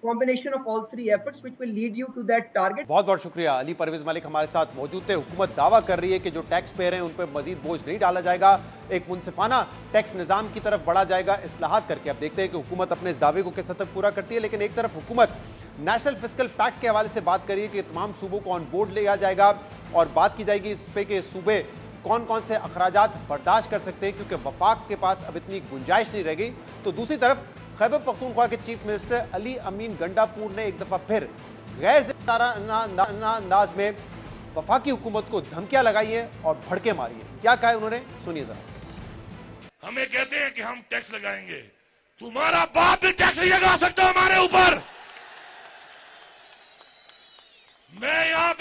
Combination of all three efforts which will lead you to that target। बहुत बहुत शुक्रिया। अली परवेज मलिक हमारे साथ मौजूद थे। हुकूमत दावा कर रही है कि जो टैक्स पेयर हैं उन पर मजीद बोझ नहीं डाला जाएगा, एक मुनसिफाना टैक्स निज़ाम की तरफ बढ़ा जाएगा इस्लाहात करके। अब देखते हैं कि हुकूमत अपने इस दावे को किस हद तक पूरा करती है। लेकिन एक तरफ हुकूमत नेशनल फिस्कल पैक्ट के हवाले से बात करिए कि तमाम सूबों को ऑन बोर्ड लिया जाएगा और बात की जाएगी इस पे कि सूबे कौन कौन से अखराजात बर्दाश्त कर सकते हैं, क्योंकि वफाक के पास अब इतनी गुंजाइश नहीं रह गई। तो दूसरी तरफ खैबर पख्तूनख्वा के चीफ मिनिस्टर अली अमीन गंडापुर ने एक दफा फिर गैर जिम्मेदाराना अंदाज में वफाकी हुकूमत को धमकियां लगाई हैं और भड़के मारी हैं। क्या कहा उन्होंने, सुनिए जरा। हमें कहते हैं कि हम टैक्स लगाएंगे, तुम्हारा बाप भी टैक्स नहीं लगा सकता हमारे ऊपर। मैं यहां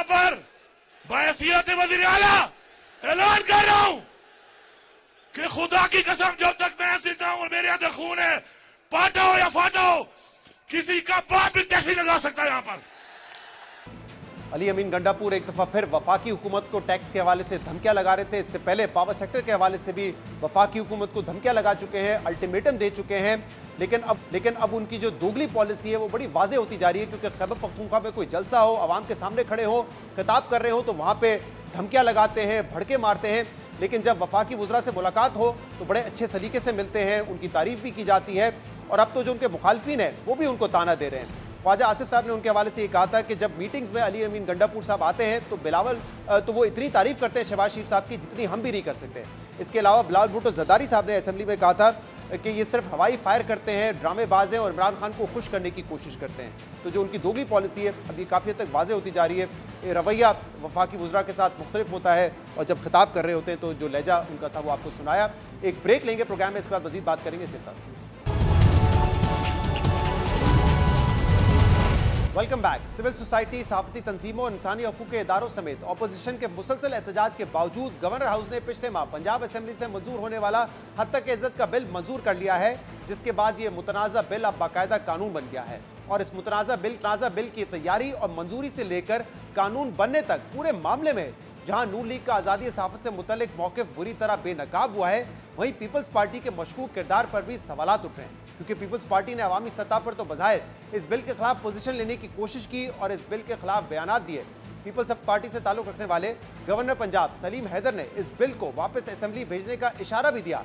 पर बहसियत वज़ीर आला ऐलान कर रहा हूं कि खुदा की कसम जब तक मैं जिंदा हूं और मेरे अंदर खून है, पाटा हो या फाटा हो, किसी का बाप भी टैक्स नहीं लगा सकता यहां पर। अली अमीन गंडापुर एक दफा फिर वफाकी हुकूमत को टैक्स के हवाले से धमकियां लगा रहे थे। इससे पहले पावर सेक्टर के हवाले से भी वफाकी हुकूमत को धमकियां लगा चुके हैं, अल्टीमेटम दे चुके हैं। लेकिन अब उनकी जो दोगली पॉलिसी है वो बड़ी वाजे होती जा रही है, क्योंकि खैबर पख्तूनख्वा में कोई जलसा हो, आवाम के सामने खड़े हो, खिताब कर रहे हो तो वहां पे धमकियां लगाते हैं, भड़के मारते हैं। लेकिन जब वफाकी वुज़रा से मुलाकात हो तो बड़े अच्छे सलीके से मिलते हैं, उनकी तारीफ भी की जाती है। और अब तो जो उनके मुखालफिन है वो भी उनको ताना दे रहे हैं। ख्वाजा आसिफ साहब ने उनके हवाले से ये कहा था कि जब मीटिंग्स में अली अमीन गंडापुर साहब आते हैं तो बिलावल तो वो इतनी तारीफ करते हैं शहबाज शरीफ साहब की जितनी हम भी नहीं कर सकते। इसके अलावा बिलावल भुट्टो ज़रदारी साहब ने असेंबली में कहा था कि ये सिर्फ हवाई फायर करते हैं, ड्रामेबाज हैं और इमरान खान को खुश करने की कोशिश करते हैं। तो जो उनकी दोगली पॉलिसी है अब ये काफ़ी हद तक वाज़े होती जा रही है। ये रवैया वफाकी वुज़रा के साथ मुख्तलिफ होता है और जब खिताब कर रहे होते हैं तो जो लहजा उनका था वो आपको सुनाया। एक ब्रेक लेंगे प्रोग्राम में, इसके बाद मज़ीद बात करेंगे। Welcome back. सिविल सोसाइटी, सहाफ़ती तंजीमों और इंसानी हकूक़ के इदारों समेत अपोजिशन के मुसलसल एहतजाज के बावजूद गवर्नर हाउस ने पिछले माह पंजाब असेंबली से मंजूर होने वाला हद तक इज़्ज़त का बिल मंजूर कर लिया है, जिसके बाद ये मुतनाज़ा बिल अब बाकायदा कानून बन गया है। और इस मुतनाज़ा बिल की तैयारी और मंजूरी से लेकर कानून बनने तक पूरे मामले में जहां नून लीग का आज़ादी सहाफ़त से मुतल्लिक मौक़िफ़ बुरी तरह बेनकाब हुआ है, वहीं पीपल्स पार्टी के मशकूक किरदार पर भी सवालात उठ रहे हैं। क्योंकि पीपल्स पार्टी ने अवामी सतह पर तो बज़ाहिर इस बिल के खिलाफ पोजीशन लेने की कोशिश की और इस बिल के खिलाफ बयानात दिए। पीपल्स पार्टी से ताल्लुक रखने वाले गवर्नर पंजाब सलीम हैदर ने इस बिल को वापस असेंबली भेजने का इशारा भी दिया,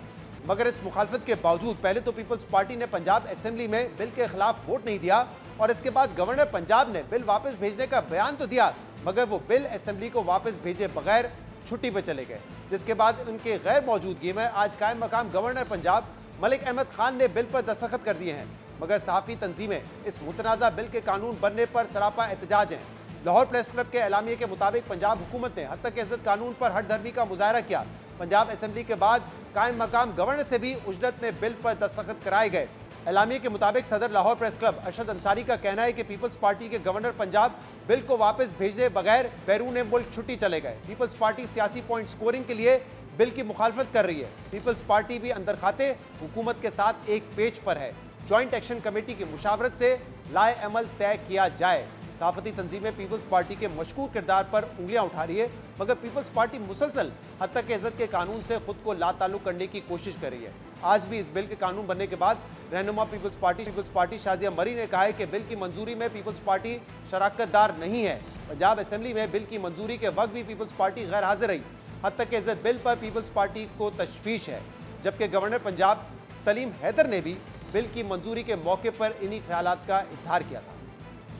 मगर इस मुखालफत के बावजूद पहले तो पीपल्स पार्टी ने पंजाब असेंबली में बिल के खिलाफ वोट नहीं दिया और इसके बाद गवर्नर पंजाब ने बिल वापस भेजने का बयान तो दिया, मगर वो बिल असेंबली को वापस भेजे बगैर छुट्टी पर चले गए, जिसके बाद उनके गैर मौजूदगी में आज कायम मकाम गवर्नर पंजाब मलिक अहमद खान ने बिल पर दस्तखत कर दिए हैं, मगर सहाफ़ी तंजीमें इस मुतनाज़ा बिल के कानून बनने पर सरापा एहतजाज हैं। लाहौर प्रेस क्लब के एलामिये के मुताबिक पंजाब हुकूमत ने हद तक इज्जत कानून पर हट धर्मी का मुजाहरा किया। पंजाब असेंबली के बाद कायम मकाम गवर्नर से भी उजलत में बिल पर दस्तखत कराए गए। एलामिये के मुताबिक सदर लाहौर प्रेस क्लब अरशद अंसारी का कहना है कि पीपल्स पार्टी के गवर्नर पंजाब बिल को वापस भेजे बगैर बैरून मुल्क छुट्टी चले गए। पीपल्स पार्टी सियासी पॉइंट स्कोरिंग के लिए बिल की मुखालफत कर रही है। पीपल्स पार्टी भी अंदर खाते हुकूमत के साथ एक पेज पर है। ज्वाइंट एक्शन कमेटी की मुशावरत से लाए अमल तय किया जाए। सहाफती तंजीमें पीपल्स पार्टी के मशकूक किरदार पर उंगलियां उठा रही है, मगर पीपल्स पार्टी मुसलसल हद तक इज्जत के कानून से खुद को लाताल्लुक करने की कोशिश कर रही है। आज भी इस बिल के कानून बनने के बाद रहनुमा पीपल्स पार्टी शाजिया मरी ने कहा है कि बिल की मंजूरी में पीपल्स पार्टी शराकतदार नहीं है। पंजाब असेंबली में बिल की मंजूरी के वक्त भी पीपल्स पार्टी गैर हाजिर रही। हद तक इज्जत बिल पर पीपल्स पार्टी को तशवीश है, जबकि गवर्नर पंजाब सलीम हैदर ने भी बिल की मंजूरी के मौके पर इन्हीं ख्यालात का इजहार किया था।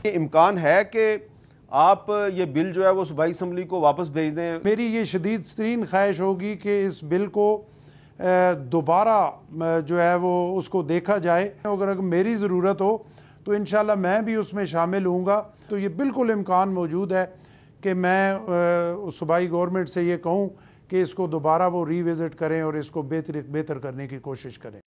ये इम्कान है कि आप ये बिल जो है वो सूबाई असम्बली को वापस भेज दें। मेरी ये शदीद तरीन ख्वाहिश होगी कि इस बिल को दोबारा जो है वो उसको देखा जाए। अगर मेरी ज़रूरत हो तो इंशाल्लाह मैं भी उसमें शामिल होऊंगा। तो ये बिल्कुल इम्कान मौजूद है कि मैं सूबाई गवर्नमेंट से ये कहूँ कि इसको दोबारा वो रीविज़िट करें और इसको बेहतर करने की कोशिश करें।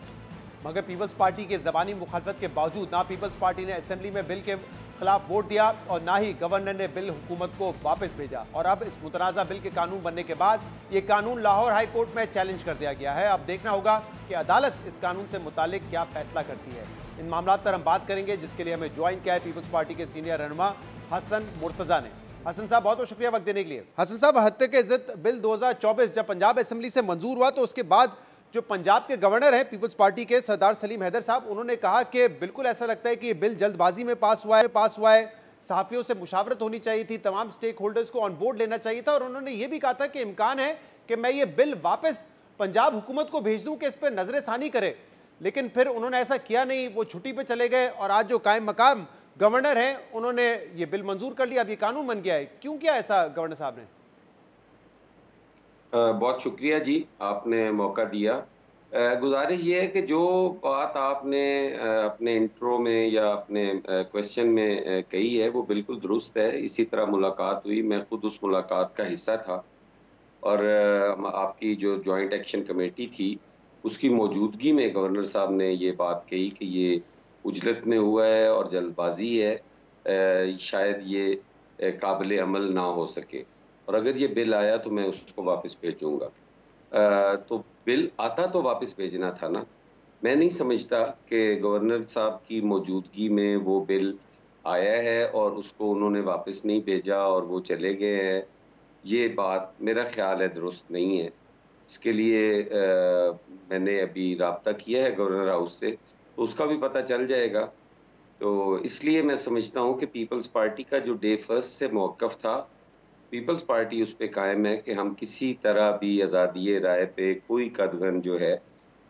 मगर पीपल्स पार्टी के ज़बानी मुखालफत के बावजूद ना पीपल्स पार्टी ने असेंबली में बिल के खिलाफ वोट दिया और ना ही गवर्नर ने बिल हुकूमत को वापस भेजा। और अब इस मुतनाज़ा बिल के कानून बनने के बाद ये कानून लाहौर हाई कोर्ट में चैलेंज कर दिया गया है। अब देखना होगा कि अदालत इस कानून से मुतालिक क्या फैसला करती है। इन मामलों पर हम बात करेंगे, जिसके लिए हमें ज्वाइन किया है पीपल्स पार्टी के सीनियर रहनुमा हसन मुर्तज़ा ने। हसन साहब, बहुत बहुत शुक्रिया वक्त देने के लिए। हसन साहब, हद तक इज्जत बिल 2024 जब पंजाब असेंबली से मंजूर हुआ तो उसके बाद जो पंजाब के गवर्नर हैं पीपल्स पार्टी के सरदार सलीम हैदर साहब, उन्होंने कहा कि बिल्कुल ऐसा लगता है कि ये बिल जल्दबाजी में पास हुआ है। सहाफ़ियों से मुशावरत होनी चाहिए थी, तमाम स्टेक होल्डर्स को ऑन बोर्ड लेना चाहिए था और उन्होंने ये भी कहा था कि इम्कान है कि मैं ये बिल वापस पंजाब हुकूमत को भेज दूं कि इस पर नजरसानी करे, लेकिन फिर उन्होंने ऐसा किया नहीं। वो छुट्टी पे चले गए और आज जो कायम मकाम गवर्नर हैं उन्होंने ये बिल मंजूर कर लिया। अब ये कानून बन गया है। क्यों किया ऐसा गवर्नर साहब ने? बहुत शुक्रिया जी, आपने मौका दिया। गुजारिश ये है कि जो बात आपने अपने इंट्रो में या अपने क्वेश्चन में कही है वो बिल्कुल दुरुस्त है। इसी तरह मुलाकात हुई, मैं खुद उस मुलाकात का हिस्सा था और आपकी जो जॉइंट एक्शन कमेटी थी उसकी मौजूदगी में गवर्नर साहब ने ये बात कही कि ये उजलत में हुआ है और जल्दबाजी है, शायद ये काबिल अमल ना हो सके और अगर ये बिल आया तो मैं उसको वापस भेजूँगा। तो बिल आता तो वापस भेजना था ना। मैं नहीं समझता कि गवर्नर साहब की मौजूदगी में वो बिल आया है और उसको उन्होंने वापस नहीं भेजा और वो चले गए हैं। ये बात मेरा ख्याल है दुरुस्त नहीं है। इसके लिए मैंने अभी राब्ता किया है गवर्नर हाउस से, तो उसका भी पता चल जाएगा। तो इसलिए मैं समझता हूँ कि पीपल्स पार्टी का जो डे फर्स्ट से मौक़िफ़ था, पीपल्स पार्टी उस पर कायम है कि हम किसी तरह भी आज़ादी राय पे कोई कदगन जो है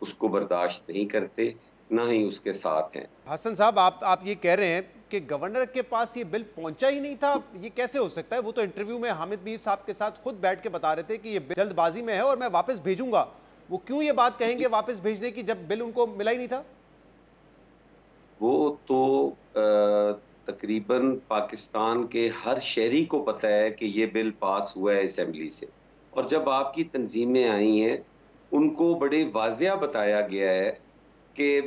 उसको बर्दाश्त नहीं करते, ना ही उसके साथ हैं। हसन साहब, आप ये कह रहे हैं कि गवर्नर के पास ये बिल पहुंचा ही नहीं था, ये कैसे हो सकता है? वो तो इंटरव्यू में हामिद मीर साहब के साथ खुद बैठ के बता रहे थे कि ये बिल जल्दबाजी में है और मैं वापस भेजूंगा। वो क्यों ये बात कहेंगे वापस भेजने की जब बिल उनको मिला ही नहीं था? वो तो तकरीबन पाकिस्तान के हर शहरी को पता है कि ये बिल पास हुआ है असेंबली से, और जब आपकी तंजीमें आई हैं उनको बड़े वाज़िया बताया गया है कि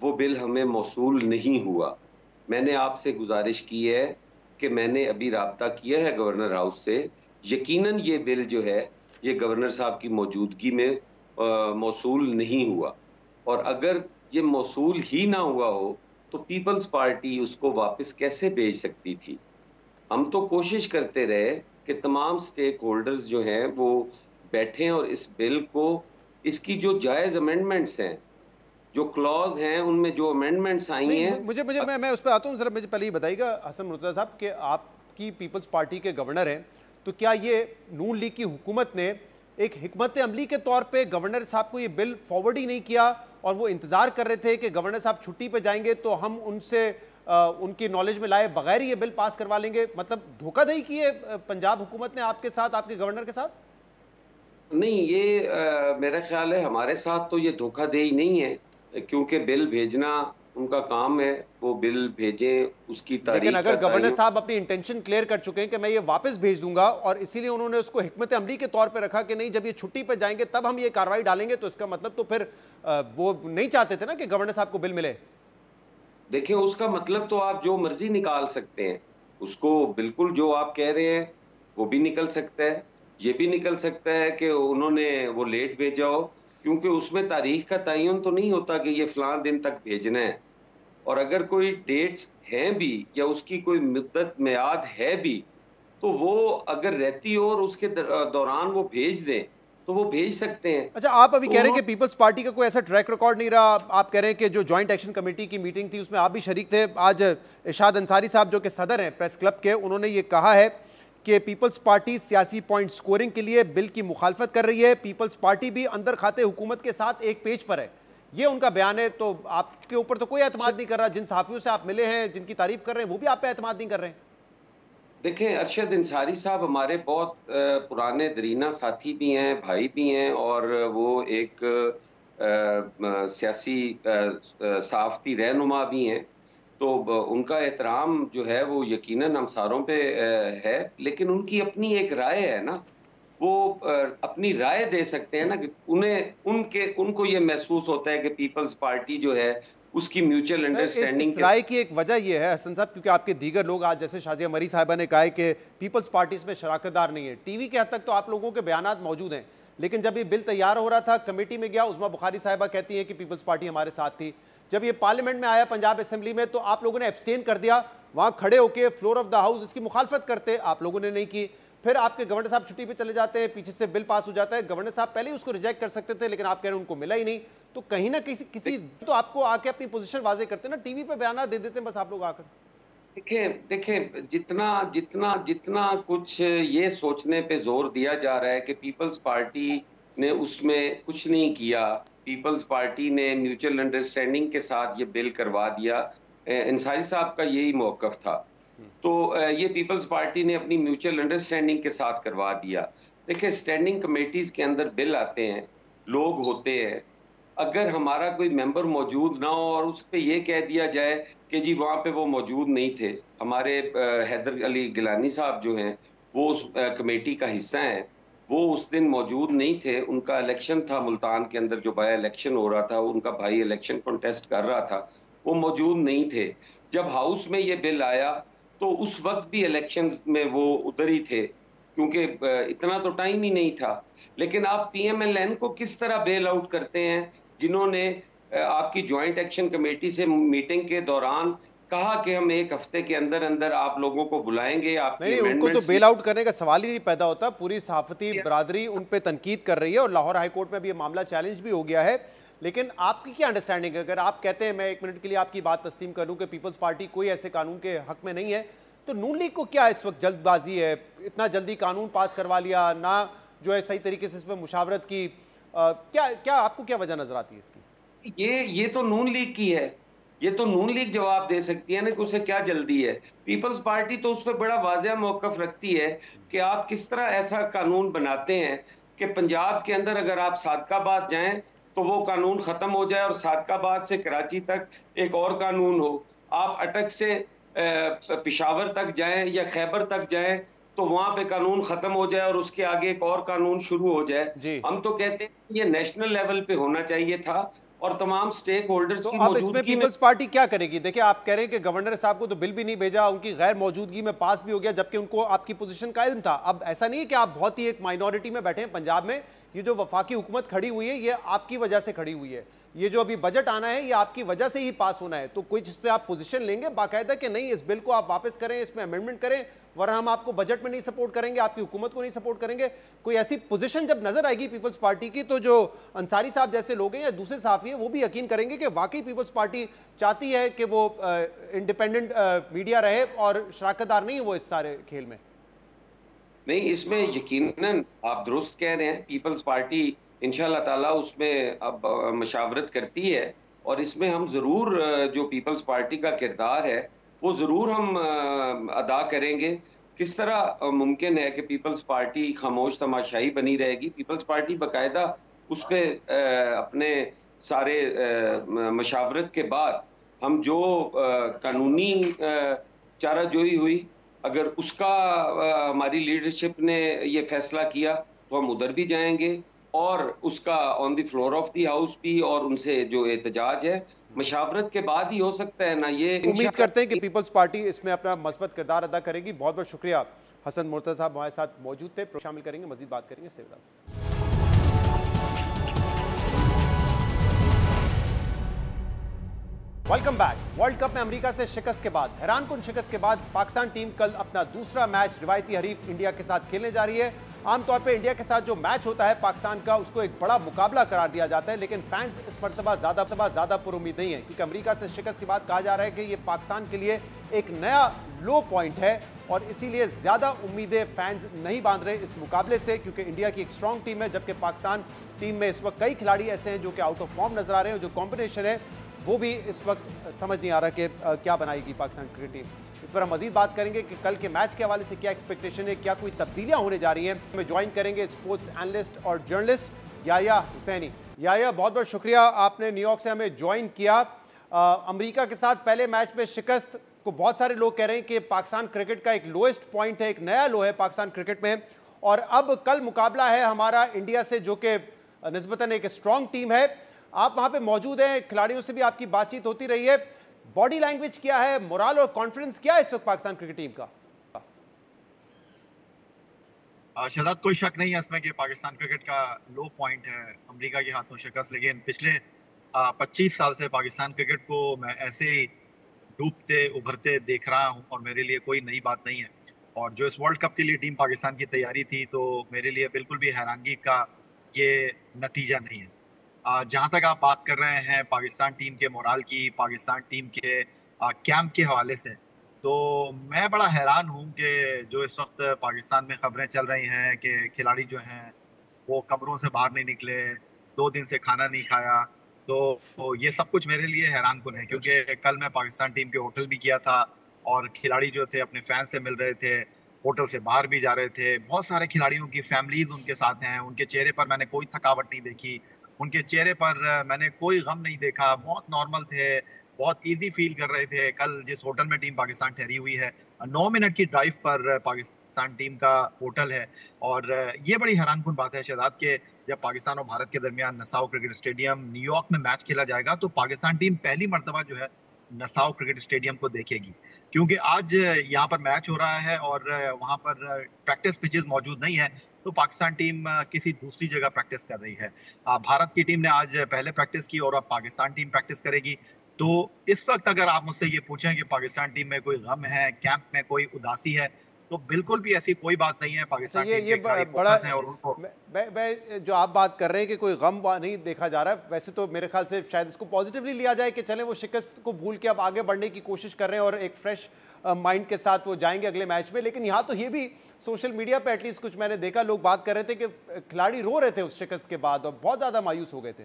वो बिल हमें मौसूल नहीं हुआ। मैंने आपसे गुजारिश की है कि मैंने अभी राब्ता किया है गवर्नर हाउस से, यकीनन ये बिल जो है ये गवर्नर साहब की मौजूदगी में मौसूल नहीं हुआ, और अगर ये मौसूल ही ना हुआ हो तो पीपल्स पार्टी उसको वापस कैसे भेज सकती थी? हम तो कोशिश करते रहे कि तमाम स्टेक होल्डर्स जो हैं वो बैठें और इस बिल को, इसकी जो जायज़ अमेंडमेंट्स हैं, जो क्लॉज हैं, उनमें जो अमेंडमेंट्स आई हैं। मैं उस पर आता हूँ, जरा मुझे पहले ही बताइएगा हसन मुर्तज़ा साहब कि की पीपल्स पार्टी के गवर्नर हैं, तो क्या ये नून लीग की हुकूमत ने एक हिकमत अमली के तौर पे गवर्नर साहब को ये बिल फॉरवर्ड ही नहीं किया और वो इंतजार कर रहे थे कि गवर्नर साहब छुट्टी पे जाएंगे तो हम उनसे उनकी नॉलेज में लाए बगैर ही ये बिल पास करवा लेंगे? मतलब धोखाधड़ी की है पंजाब हुकूमत ने आपके साथ, आपके गवर्नर के साथ? नहीं, ये मेरा ख्याल है हमारे साथ तो ये धोखाधड़ी नहीं है, क्योंकि बिल भेजना उनका काम है, वो बिल भेजें, उसकी तारीख। लेकिन अगर गवर्नर साहब अपनी इंटेंशन क्लियर कर चुके हैं कि मैं ये वापस भेज दूंगा और इसीलिए उन्होंने उसको हिकमत अमली के तौर पे रखा कि नहीं जब ये छुट्टी पे जाएंगे तब हम ये कार्रवाई डालेंगे, तो इसका मतलब तो फिर वो नहीं चाहते थे ना कि गवर्नर साहब को बिल मिले। देखिए, उसका मतलब तो आप जो मर्जी निकाल सकते हैं, उसको बिल्कुल जो आप कह रहे हैं वो भी निकल सकता है, ये भी निकल सकता है कि उन्होंने वो लेट भेजा हो, क्योंकि उसमें तारीख का तयन तो नहीं होता कि ये फलां दिन तक भेजना है। और अगर कोई डेट्स हैं भी या उसकी कोई मुद्दत मियाद है भी, तो वो अगर रहती हो और उसके दौरान वो भेज दें तो वो भेज सकते हैं। अच्छा, आप अभी कह रहे हैं कि पीपल्स पार्टी का कोई ऐसा ट्रैक रिकॉर्ड नहीं रहा। आप कह रहे हैं कि जो जॉइंट एक्शन कमेटी की मीटिंग थी उसमें आप भी शरीक थे। आज इरशाद अंसारी साहब जो कि सदर हैं प्रेस क्लब के, उन्होंने ये कहा है कि पीपल्स पार्टी सियासी पॉइंट स्कोरिंग के लिए बिल की मुखालफत कर रही है, पीपल्स पार्टी भी अंदर खाते हुकूमत के साथ एक पेज पर है, ये उनका बयान है। तो आपके ऊपर तो कोई एतमाद नहीं कर रहा, जिन सहाफियों से आप मिले हैं, जिनकी तारीफ कर रहे हैं, वो भी आप पे एतमाद नहीं कर रहे हैं। देखें, अरशद अंसारी साहब हमारे बहुत पुराने दरीना साथी भी हैं, भाई भी हैं, और वो एक सियासी सहाफ़ती रहनुमा भी हैं, तो उनका एहतराम जो है वो यकीनन हम सारों पे है। लेकिन उनकी अपनी एक राय है ना, वो अपनी राय दे सकते हैं ना, कि उनको ये महसूस होता है कि पीपल्स पार्टी जो है उसकी म्यूचुअल अंडरस्टैंडिंग। इस राय की एक वजह यह है हसन साहब, क्योंकि आपके दीगर लोग आज जैसे शाजिया मरी साहिबा ने कहा है कि पीपल्स पार्टी इसमें शराकतदार नहीं है। टीवी के हद तक तो आप लोगों के बयानात मौजूद हैं, लेकिन जब ये बिल तैयार हो रहा था, कमेटी में गया, उस्मा बुखारी साहिबा कहती है कि पीपल्स पार्टी हमारे साथ थी। जब ये पार्लियामेंट में आया पंजाब असेंबली में, तो आप लोगों ने एब्सटेन कर दिया, वहां खड़े होकर फ्लोर ऑफ द हाउस इसकी मुखालफत करते, आप लोगों ने नहीं की। फिर आपके गवर्नर साहब छुट्टी पे चले जाते हैं, पीछे से बिल पास हो जाता है। गवर्नर साहब पहले ही उसको रिजेक्ट कर सकते थे, लेकिन आप कह रहे हैं उनको मिला ही नहीं। तो कहीं ना किसी तो आपको आके अपनी पोजीशन वाजे करते ना, टीवी पे बयान दे देते हैं बस आप लोग आकर। देखिए, जितना कुछ ये सोचने पे जोर दिया जा रहा है कि पीपल्स पार्टी ने उसमें कुछ नहीं किया, पीपल्स पार्टी ने म्यूचुअल अंडरस्टैंडिंग के साथ ये बिल करवा दिया, अंसारी साहब का यही मौकफ था। तो ये पीपल्स पार्टी ने अपनी म्यूचुअल अंडरस्टैंडिंग के साथ करवा दिया। देखिए, स्टैंडिंग कमेटीज के अंदर बिल आते हैं, लोग होते हैं, अगर हमारा कोई मेंबर मौजूद ना हो और उस पर यह कह दिया जाए कि जी वहाँ पे वो मौजूद नहीं थे, हमारे हैदर अली गिलानी साहब जो हैं वो उस कमेटी का हिस्सा हैं, वो उस दिन मौजूद नहीं थे। उनका इलेक्शन था मुल्तान के अंदर, जो बाय इलेक्शन हो रहा था, उनका भाई इलेक्शन कॉन्टेस्ट कर रहा था, वो मौजूद नहीं थे। जब हाउस में ये बिल आया तो उस वक्त भी इलेक्शन में वो उधर ही थे, क्योंकि इतना तो टाइम ही नहीं था। लेकिन आप पीएमएलएन को किस तरह बेल आउट करते हैं, जिन्होंने आपकी जॉइंट एक्शन कमेटी से मीटिंग के दौरान कहा कि हम एक हफ्ते के अंदर अंदर आप लोगों को बुलाएंगे। नहीं, उनको तो बेल आउट करने का सवाल ही नहीं पैदा होता। पूरी सहाफती बरादरी उन पे तनकीद कर रही है और लाहौर हाई कोर्ट में भी ये मामला चैलेंज भी हो गया है। लेकिन आपकी क्या अंडरस्टैंडिंग है? अगर आप कहते हैं, मैं एक मिनट के लिए आपकी बात तस्लीम कर लूं कि पीपल्स पार्टी कोई ऐसे कानून के हक में नहीं है, तो नून लीग को क्या इस वक्त जल्दबाजी है? इतना जल्दी कानून पास करवा लिया ना, जो है सही तरीके से इस पर मुशावरत की, क्या आपको क्या वजह नजर आती है इसकी? ये तो नून लीग की है, ये तो नून लीग जवाब दे सकती है ना कि उसे क्या जल्दी है। पीपल्स पार्टी तो उस पर बड़ा वाज़ेह मौक़िफ़ रखती है कि आप किस तरह ऐसा कानून बनाते हैं कि पंजाब के अंदर अगर आप सादकाबाद जाएं तो वो कानून खत्म हो जाए और सादकाबाद से कराची तक एक और कानून हो, आप अटक से पेशावर तक जाएं या खैबर तक जाएं तो वहां पे कानून खत्म हो जाए और उसके आगे एक और कानून शुरू हो जाए। हम तो कहते हैं ये नेशनल लेवल पे होना चाहिए था और तमाम स्टेक होल्डर्स तो की अब इसमें मौजूदगी पीपल्स पार्टी क्या करेगी? देखिए, आप कह रहे हैं कि गवर्नर साहब को तो बिल भी नहीं भेजा, उनकी गैर मौजूदगी में पास भी हो गया, जबकि उनको आपकी पोजीशन का इल्म था। अब ऐसा नहीं है कि आप बहुत ही एक माइनॉरिटी में बैठे हैं पंजाब में। ये जो वफाकी हुकूमत खड़ी हुई है, ये आपकी वजह से खड़ी हुई है। ये जो अभी बजट आना है, ये आपकी वजह से ही पास होना है। तो कोई जिस पे आप पोजीशन लेंगे बाकायदा कि नहीं, इस बिल को आप वापस करें, इसमें अमेंडमेंट करें, वरना हम आपको बजट में नहीं सपोर्ट करेंगे, आपकी हुकूमत को नहीं सपोर्ट करेंगे। कोई ऐसी पोजीशन जब नजर आएगी पीपल्स पार्टी की, तो जो अंसारी साहब जैसे लोग हैं या दूसरे साफी हैं वो भी यकीन करेंगे कि वाकई पीपल्स पार्टी चाहती है कि वो इंडिपेंडेंट मीडिया रहे और शराकतदार नहीं है वो इस सारे खेल में। नहीं, इसमें यकीनन आप दुरुस्त कह रहे हैं। पीपल्स पार्टी इंशाल्लाह ताला उसमें अब मशावरत करती है और इसमें हम ज़रूर जो पीपल्स पार्टी का किरदार है वो ज़रूर हम अदा करेंगे। किस तरह मुमकिन है कि पीपल्स पार्टी खामोश तमाशाई बनी रहेगी? पीपल्स पार्टी बाकायदा उस पर अपने सारे मशावरत के बाद हम जो कानूनी चाराजोई हुई, अगर उसका हमारी लीडरशिप ने ये फैसला किया तो हम उधर भी जाएंगे और उसका on the floor of the house भी, और उनसे जो एहतजाज है मशावरत के बाद ही हो सकता है ना। ये उम्मीद करते हैं कि पीपल्स पार्टी इसमें अपना मस्बत किरदार अदा करेगी। बहुत बहुत शुक्रिया। हसन मुर्तज़ा साहब हमारे साथ मौजूद थे, शामिल करेंगे, मजीद बात करेंगे। Stay with us. Welcome back. World cup में अमेरिका से शिकस्त के बाद, हैरानकुन शिकस्त के बाद, पाकिस्तान टीम कल अपना दूसरा मैच रिवायती हरीफ इंडिया के साथ खेलने जा रही है। आमतौर पर इंडिया के साथ जो मैच होता है पाकिस्तान का, उसको एक बड़ा मुकाबला करार दिया जाता है, लेकिन फैंस इस मरतबा ज़्यादा पुरुम्मीद नहीं है, क्योंकि अमेरिका से शिकस्त के बाद कहा जा रहा है कि ये पाकिस्तान के लिए एक नया लो पॉइंट है और इसीलिए ज़्यादा उम्मीदें फैंस नहीं बांध रहे इस मुकाबले से, क्योंकि इंडिया की एक स्ट्रॉन्ग टीम है, जबकि पाकिस्तान टीम में इस वक्त कई खिलाड़ी ऐसे हैं जो कि आउट ऑफ फॉर्म नजर आ रहे हैं। जो कॉम्बिनेशन है वो भी इस वक्त समझ नहीं आ रहा कि क्या बनाएगी पाकिस्तान क्रिकेट टीम। इस पर हम मजीद बात करेंगे कि कल के मैच के हवाले से क्या एक्सपेक्टेशन है, क्या कोई तब्दीलियां होने जा रही हैं। हमें ज्वाइन करेंगे स्पोर्ट्स एनालिस्ट और जर्नलिस्ट याया हुसैनी। याया, बहुत बहुत शुक्रिया, आपने न्यूयॉर्क से हमें ज्वाइन किया। अमेरिका के साथ पहले मैच में शिकस्त को बहुत सारे लोग कह रहे हैं कि पाकिस्तान क्रिकेट का एक लोएस्ट पॉइंट है, एक नया लो है पाकिस्तान क्रिकेट में, और अब कल मुकाबला है हमारा इंडिया से, जो कि निस्बतन एक स्ट्रॉन्ग टीम है। आप वहां पे मौजूद हैं, खिलाड़ियों से भी आपकी बातचीत होती रही है। बॉडी लैंग्वेज क्या है, मोरल और कॉन्फिडेंस क्या है इस वक्त पाकिस्तान क्रिकेट टीम का? शहजाद, कोई शक नहीं है इसमें कि पाकिस्तान क्रिकेट का लो पॉइंट है अमेरिका के हाथों शिकस्त। लेकिन पिछले 25 साल से पाकिस्तान क्रिकेट को मैं ऐसे ही डूबते उभरते देख रहा हूं और मेरे लिए कोई नई बात नहीं है। और जो इस वर्ल्ड कप के लिए टीम पाकिस्तान की तैयारी थी, तो मेरे लिए बिल्कुल भी हैरानगी का ये नतीजा नहीं है। जहाँ तक आप बात कर रहे हैं पाकिस्तान टीम के मोराल की, पाकिस्तान टीम के कैंप के हवाले से, तो मैं बड़ा हैरान हूँ कि जो इस वक्त पाकिस्तान में खबरें चल रही हैं कि खिलाड़ी जो हैं वो कमरों से बाहर नहीं निकले, 2 दिन से खाना नहीं खाया, तो ये सब कुछ मेरे लिए हैरानकुन है। क्योंकि कल मैं पाकिस्तान टीम के होटल भी किया था और खिलाड़ी जो थे अपने फैंस से मिल रहे थे, होटल से बाहर भी जा रहे थे। बहुत सारे खिलाड़ियों की फैमिलीज उनके साथ हैं, उनके चेहरे पर मैंने कोई थकावट नहीं देखी, उनके चेहरे पर मैंने कोई गम नहीं देखा, बहुत नॉर्मल थे, बहुत इजी फील कर रहे थे। कल जिस होटल में टीम पाकिस्तान ठहरी हुई है, 9 मिनट की ड्राइव पर पाकिस्तान टीम का होटल है। और ये बड़ी हैरानकुन बात है शहजाद के, जब पाकिस्तान और भारत के दरमियान नसाओ क्रिकेट स्टेडियम न्यूयॉर्क में मैच खेला जाएगा तो पाकिस्तान टीम पहली मर्तबा जो है नसाओ क्रिकेट स्टेडियम को देखेगी, क्योंकि आज यहाँ पर मैच हो रहा है और वहाँ पर प्रैक्टिस पिचेस मौजूद नहीं है, तो पाकिस्तान टीम किसी दूसरी जगह प्रैक्टिस कर रही है। भारत की टीम ने आज पहले प्रैक्टिस की और अब पाकिस्तान टीम प्रैक्टिस करेगी। तो इस वक्त अगर आप मुझसे ये पूछें कि पाकिस्तान टीम में कोई गम है, कैंप में कोई उदासी है, तो बिल्कुल भी ऐसी कोई बात नहीं है। पाकिस्तान टीम के खिलाड़ी फोकस हैं और उनको मैं जो आप बात कर रहे हैं कि कोई गम नहीं देखा जा रहा है, वैसे तो मेरे ख्याल से शायद इसको पॉजिटिवली लिया जाए कि चलें वो शिकस्त को भूल के अब आगे बढ़ने की कोशिश कर रहे हैं और एक फ्रेश माइंड के साथ वो जाएंगे अगले मैच में। लेकिन यहाँ तो ये भी सोशल मीडिया पे एटलीस्ट कुछ मैंने देखा, लोग बात कर रहे थे कि खिलाड़ी रो रहे थे उस शिकस्त के बाद और बहुत ज्यादा मायूस हो गए थे।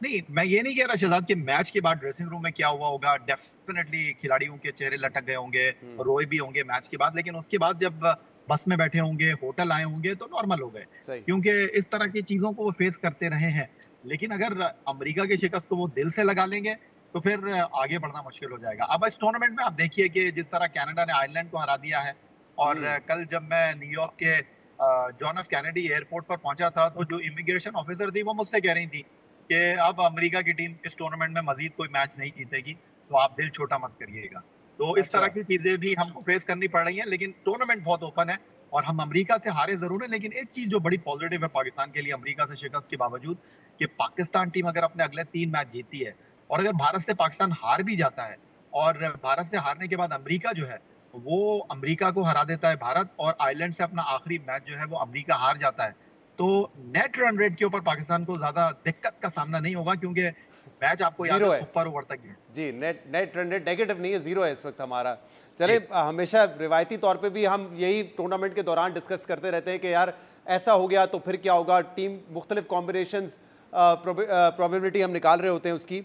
नहीं, मैं ये नहीं कह रहा शहजाद कि मैच के बाद ड्रेसिंग रूम में क्या हुआ होगा। डेफिनेटली खिलाड़ियों के चेहरे लटक गए होंगे, रोए भी होंगे मैच के बाद, लेकिन उसके बाद जब बस में बैठे होंगे, होटल आए होंगे, तो नॉर्मल हो गए, क्योंकि इस तरह की चीजों को वो फेस करते रहे हैं। लेकिन अगर अमेरिका की शिकस्त को वो दिल से लगा लेंगे तो फिर आगे बढ़ना मुश्किल हो जाएगा। अब इस टूर्नामेंट में आप देखिए कि जिस तरह कनाडा ने आयरलैंड को हरा दिया है, और कल जब मैं न्यूयॉर्क के जॉन एफ कैनेडी एयरपोर्ट पर पहुंचा था, तो जो इमिग्रेशन ऑफिसर थी वो मुझसे कह रही थी कि अब अमेरिका की टीम इस टूर्नामेंट में मजीद कोई मैच नहीं जीतेगी, तो आप दिल छोटा मत करिएगा। तो इस तरह की चीजें भी हमको फेस करनी पड़ रही हैं, लेकिन टूर्नामेंट बहुत ओपन है और हम अमेरिका से हारे जरूर है। लेकिन एक चीज जो बड़ी पॉजिटिव है पाकिस्तान के लिए अमेरिका से शिकस्त के बावजूद, कि पाकिस्तान टीम अगर अपने अगले 3 मैच जीतती है और अगर भारत से पाकिस्तान हार भी जाता है और भारत से हारने के बाद अमेरिका जो है वो अमेरिका को हरा देता है भारत, और आयरलैंड से अपना आखिरी मैच जो है वो अमेरिका हार जाता है। तो नेट रन रेट के ऊपर पाकिस्तान को ज्यादा दिक्कत का सामना नहीं होगा, क्योंकि मैच आपको याद है ऊपर ओवर तक जी। नेट रन रेट नेगेटिव नहीं है, 0 है इस वक्त हमारा। चले, हमेशा रिवायती तौर पे भी हम यही टूर्नामेंट के दौरान डिस्कस करते रहते हैं कि यार ऐसा हो गया तो फिर क्या होगा, टीम मुख्तलिफ कॉम्बिनेशंस प्रोबेबिलिटी हम निकाल रहे होते हैं उसकी,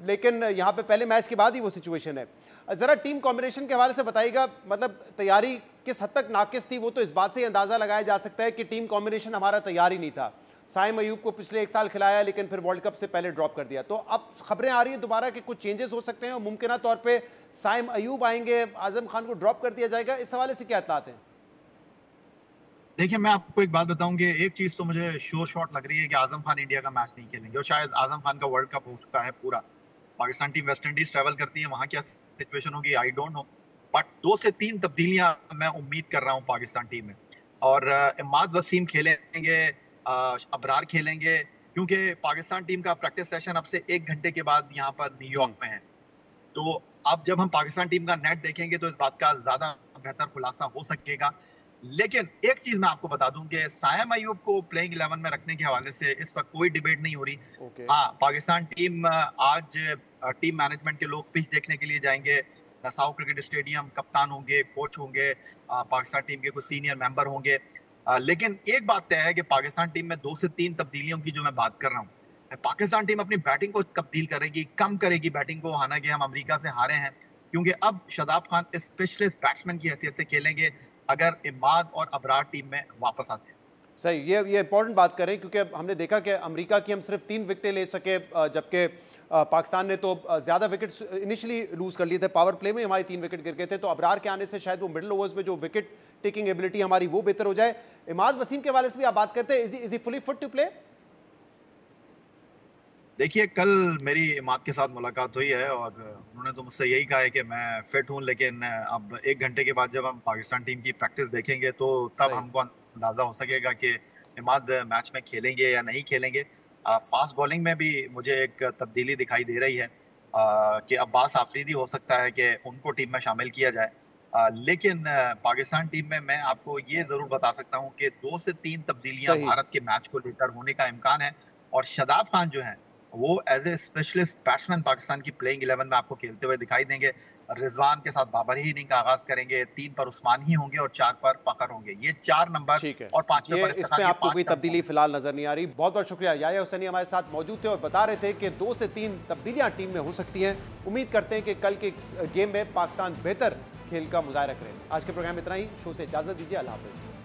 लेकिन यहाँ पे पहले मैच के बाद ही वो सिचुएशन है। ज़रा टीम कॉम्बिनेशन के हवाले से बताइएगा, मतलब तैयारी किस हद तक नाकिस थी? वो तो इस बात से अंदाज़ा लगाया जा सकता है कि टीम कॉम्बिनेशन हमारा तैयार ही नहीं था। साइम अयूब को पिछले 1 साल खिलाया, लेकिन फिर वर्ल्ड कप से पहले ड्रॉप कर दिया। तो अब खबरें आ रही हैं दोबारा कि कुछ चेंजेस हो सकते हैं और मुमकिन तौर पे साइम अयूब आएंगे, आजम खान को ड्रॉप कर दिया जाएगा। इस हवाले से क्या इत्तलात हैं? देखिए, मैं आपको एक बात बताऊं कि एक चीज तो मुझे श्योर शॉट लग रही है कि आजम खान इंडिया का मैच नहीं खेलेंगे, और शायद आजम खान का वर्ल्ड कप हो चुका है पूरा। Pakistan team West Indies travel करती है, वहां क्या सिचुएशन होगी आई डोंट नो, बट 2 से 3 तब्दीलियां मैं उम्मीद कर रहा हूं पाकिस्तान टीम में। और इमाद वसीम खेलेंगे, अबरार खेलेंगे, क्योंकि पाकिस्तान टीम का प्रैक्टिस सेशन अब से 1 घंटे के बाद यहाँ पर न्यूयॉर्क में है। तो अब जब हम पाकिस्तान टीम का नेट देखेंगे तो इस बात का ज्यादा बेहतर खुलासा हो सकेगा। लेकिन एक चीज मैं आपको बता दूं कि साइम अयूब को प्लेइंग 11 में रखने के हवाले से इस वक्त कोई डिबेट नहीं हो रही। हाँ, पाकिस्तान टीम आज टीम मैनेजमेंट के लोग पिच देखने के लिए जाएंगे, नसाओ क्रिकेट स्टेडियम, कप्तान होंगे, कोच होंगे, पाकिस्तान टीम के कुछ सीनियर मेंबर होंगे। लेकिन एक बात तय है कि पाकिस्तान टीम में 2 से 3 तब्दीलियों की जो मैं बात कर रहा हूँ, पाकिस्तान टीम अपनी बैटिंग को तब्दील करेगी, कम करेगी बैटिंग को। हालांकि हम अमेरिका से हारे हैं, क्योंकि अब शादाब खान स्पेशलिस्ट बैट्समैन की हैसियत से खेलेंगे अगर इमाद और अबरार टीम में वापस आते हैं। सही, ये इंपॉर्टेंट बात करें, क्योंकि हमने देखा कि अमेरिका की हम सिर्फ 3 विकेटें ले सके, जबकि पाकिस्तान ने तो ज़्यादा विकेट्स इनिशियली लूज कर लिए थे। पावर प्ले में हमारे 3 विकेट गिर गए थे, तो अबरार के आने से शायद वो मिडिल ओवर्स में जो विकेट टेकिंग एबिलिटी हमारी वो बेहतर हो जाए। इमाद वसीम के हवाले से भी आप बात करते हैं, is he fully fit to play? देखिए, कल मेरी इमाद के साथ मुलाकात हुई है और उन्होंने तो मुझसे यही कहा है कि मैं फिट हूं, लेकिन अब 1 घंटे के बाद जब हम पाकिस्तान टीम की प्रैक्टिस देखेंगे तो तब हमको अंदाजा हो सकेगा कि इमाद मैच में खेलेंगे या नहीं खेलेंगे। फास्ट बॉलिंग में भी मुझे एक तब्दीली दिखाई दे रही है कि अब्बास आफरीदी हो सकता है कि उनको टीम में शामिल किया जाए। लेकिन पाकिस्तान टीम में मैं आपको ये जरूर बता सकता हूँ कि 2 से 3 तब्दीलियां भारत के मैच को लेकर होने का इम्कान है। और शादाब खान जो है वो as a specialist batsman Pakistan की प्लेइंग 11 में आपको खेलते हुए दिखाई देंगे। रिजवान के साथ बाबर ही इनिंग का आगाज करेंगे, 3 पर उस्मान ही होंगे और 4 पर फखर होंगे। ये 4 नंबर और 5वें पर इसमें आपको कोई तब्दीली फिलहाल नजर नहीं आ रही। बहुत बहुत शुक्रिया। याया हुसैनी हमारे साथ मौजूद थे और बता रहे थे कि 2 से 3 तब्दीलियां टीम में हो सकती हैं। उम्मीद करते हैं कि कल के गेम में पाकिस्तान बेहतर खेल का मुजाहरा करें। आज के प्रोग्राम में इतना ही। शो से इजाजत दीजिए। अल्लाह हाफिज।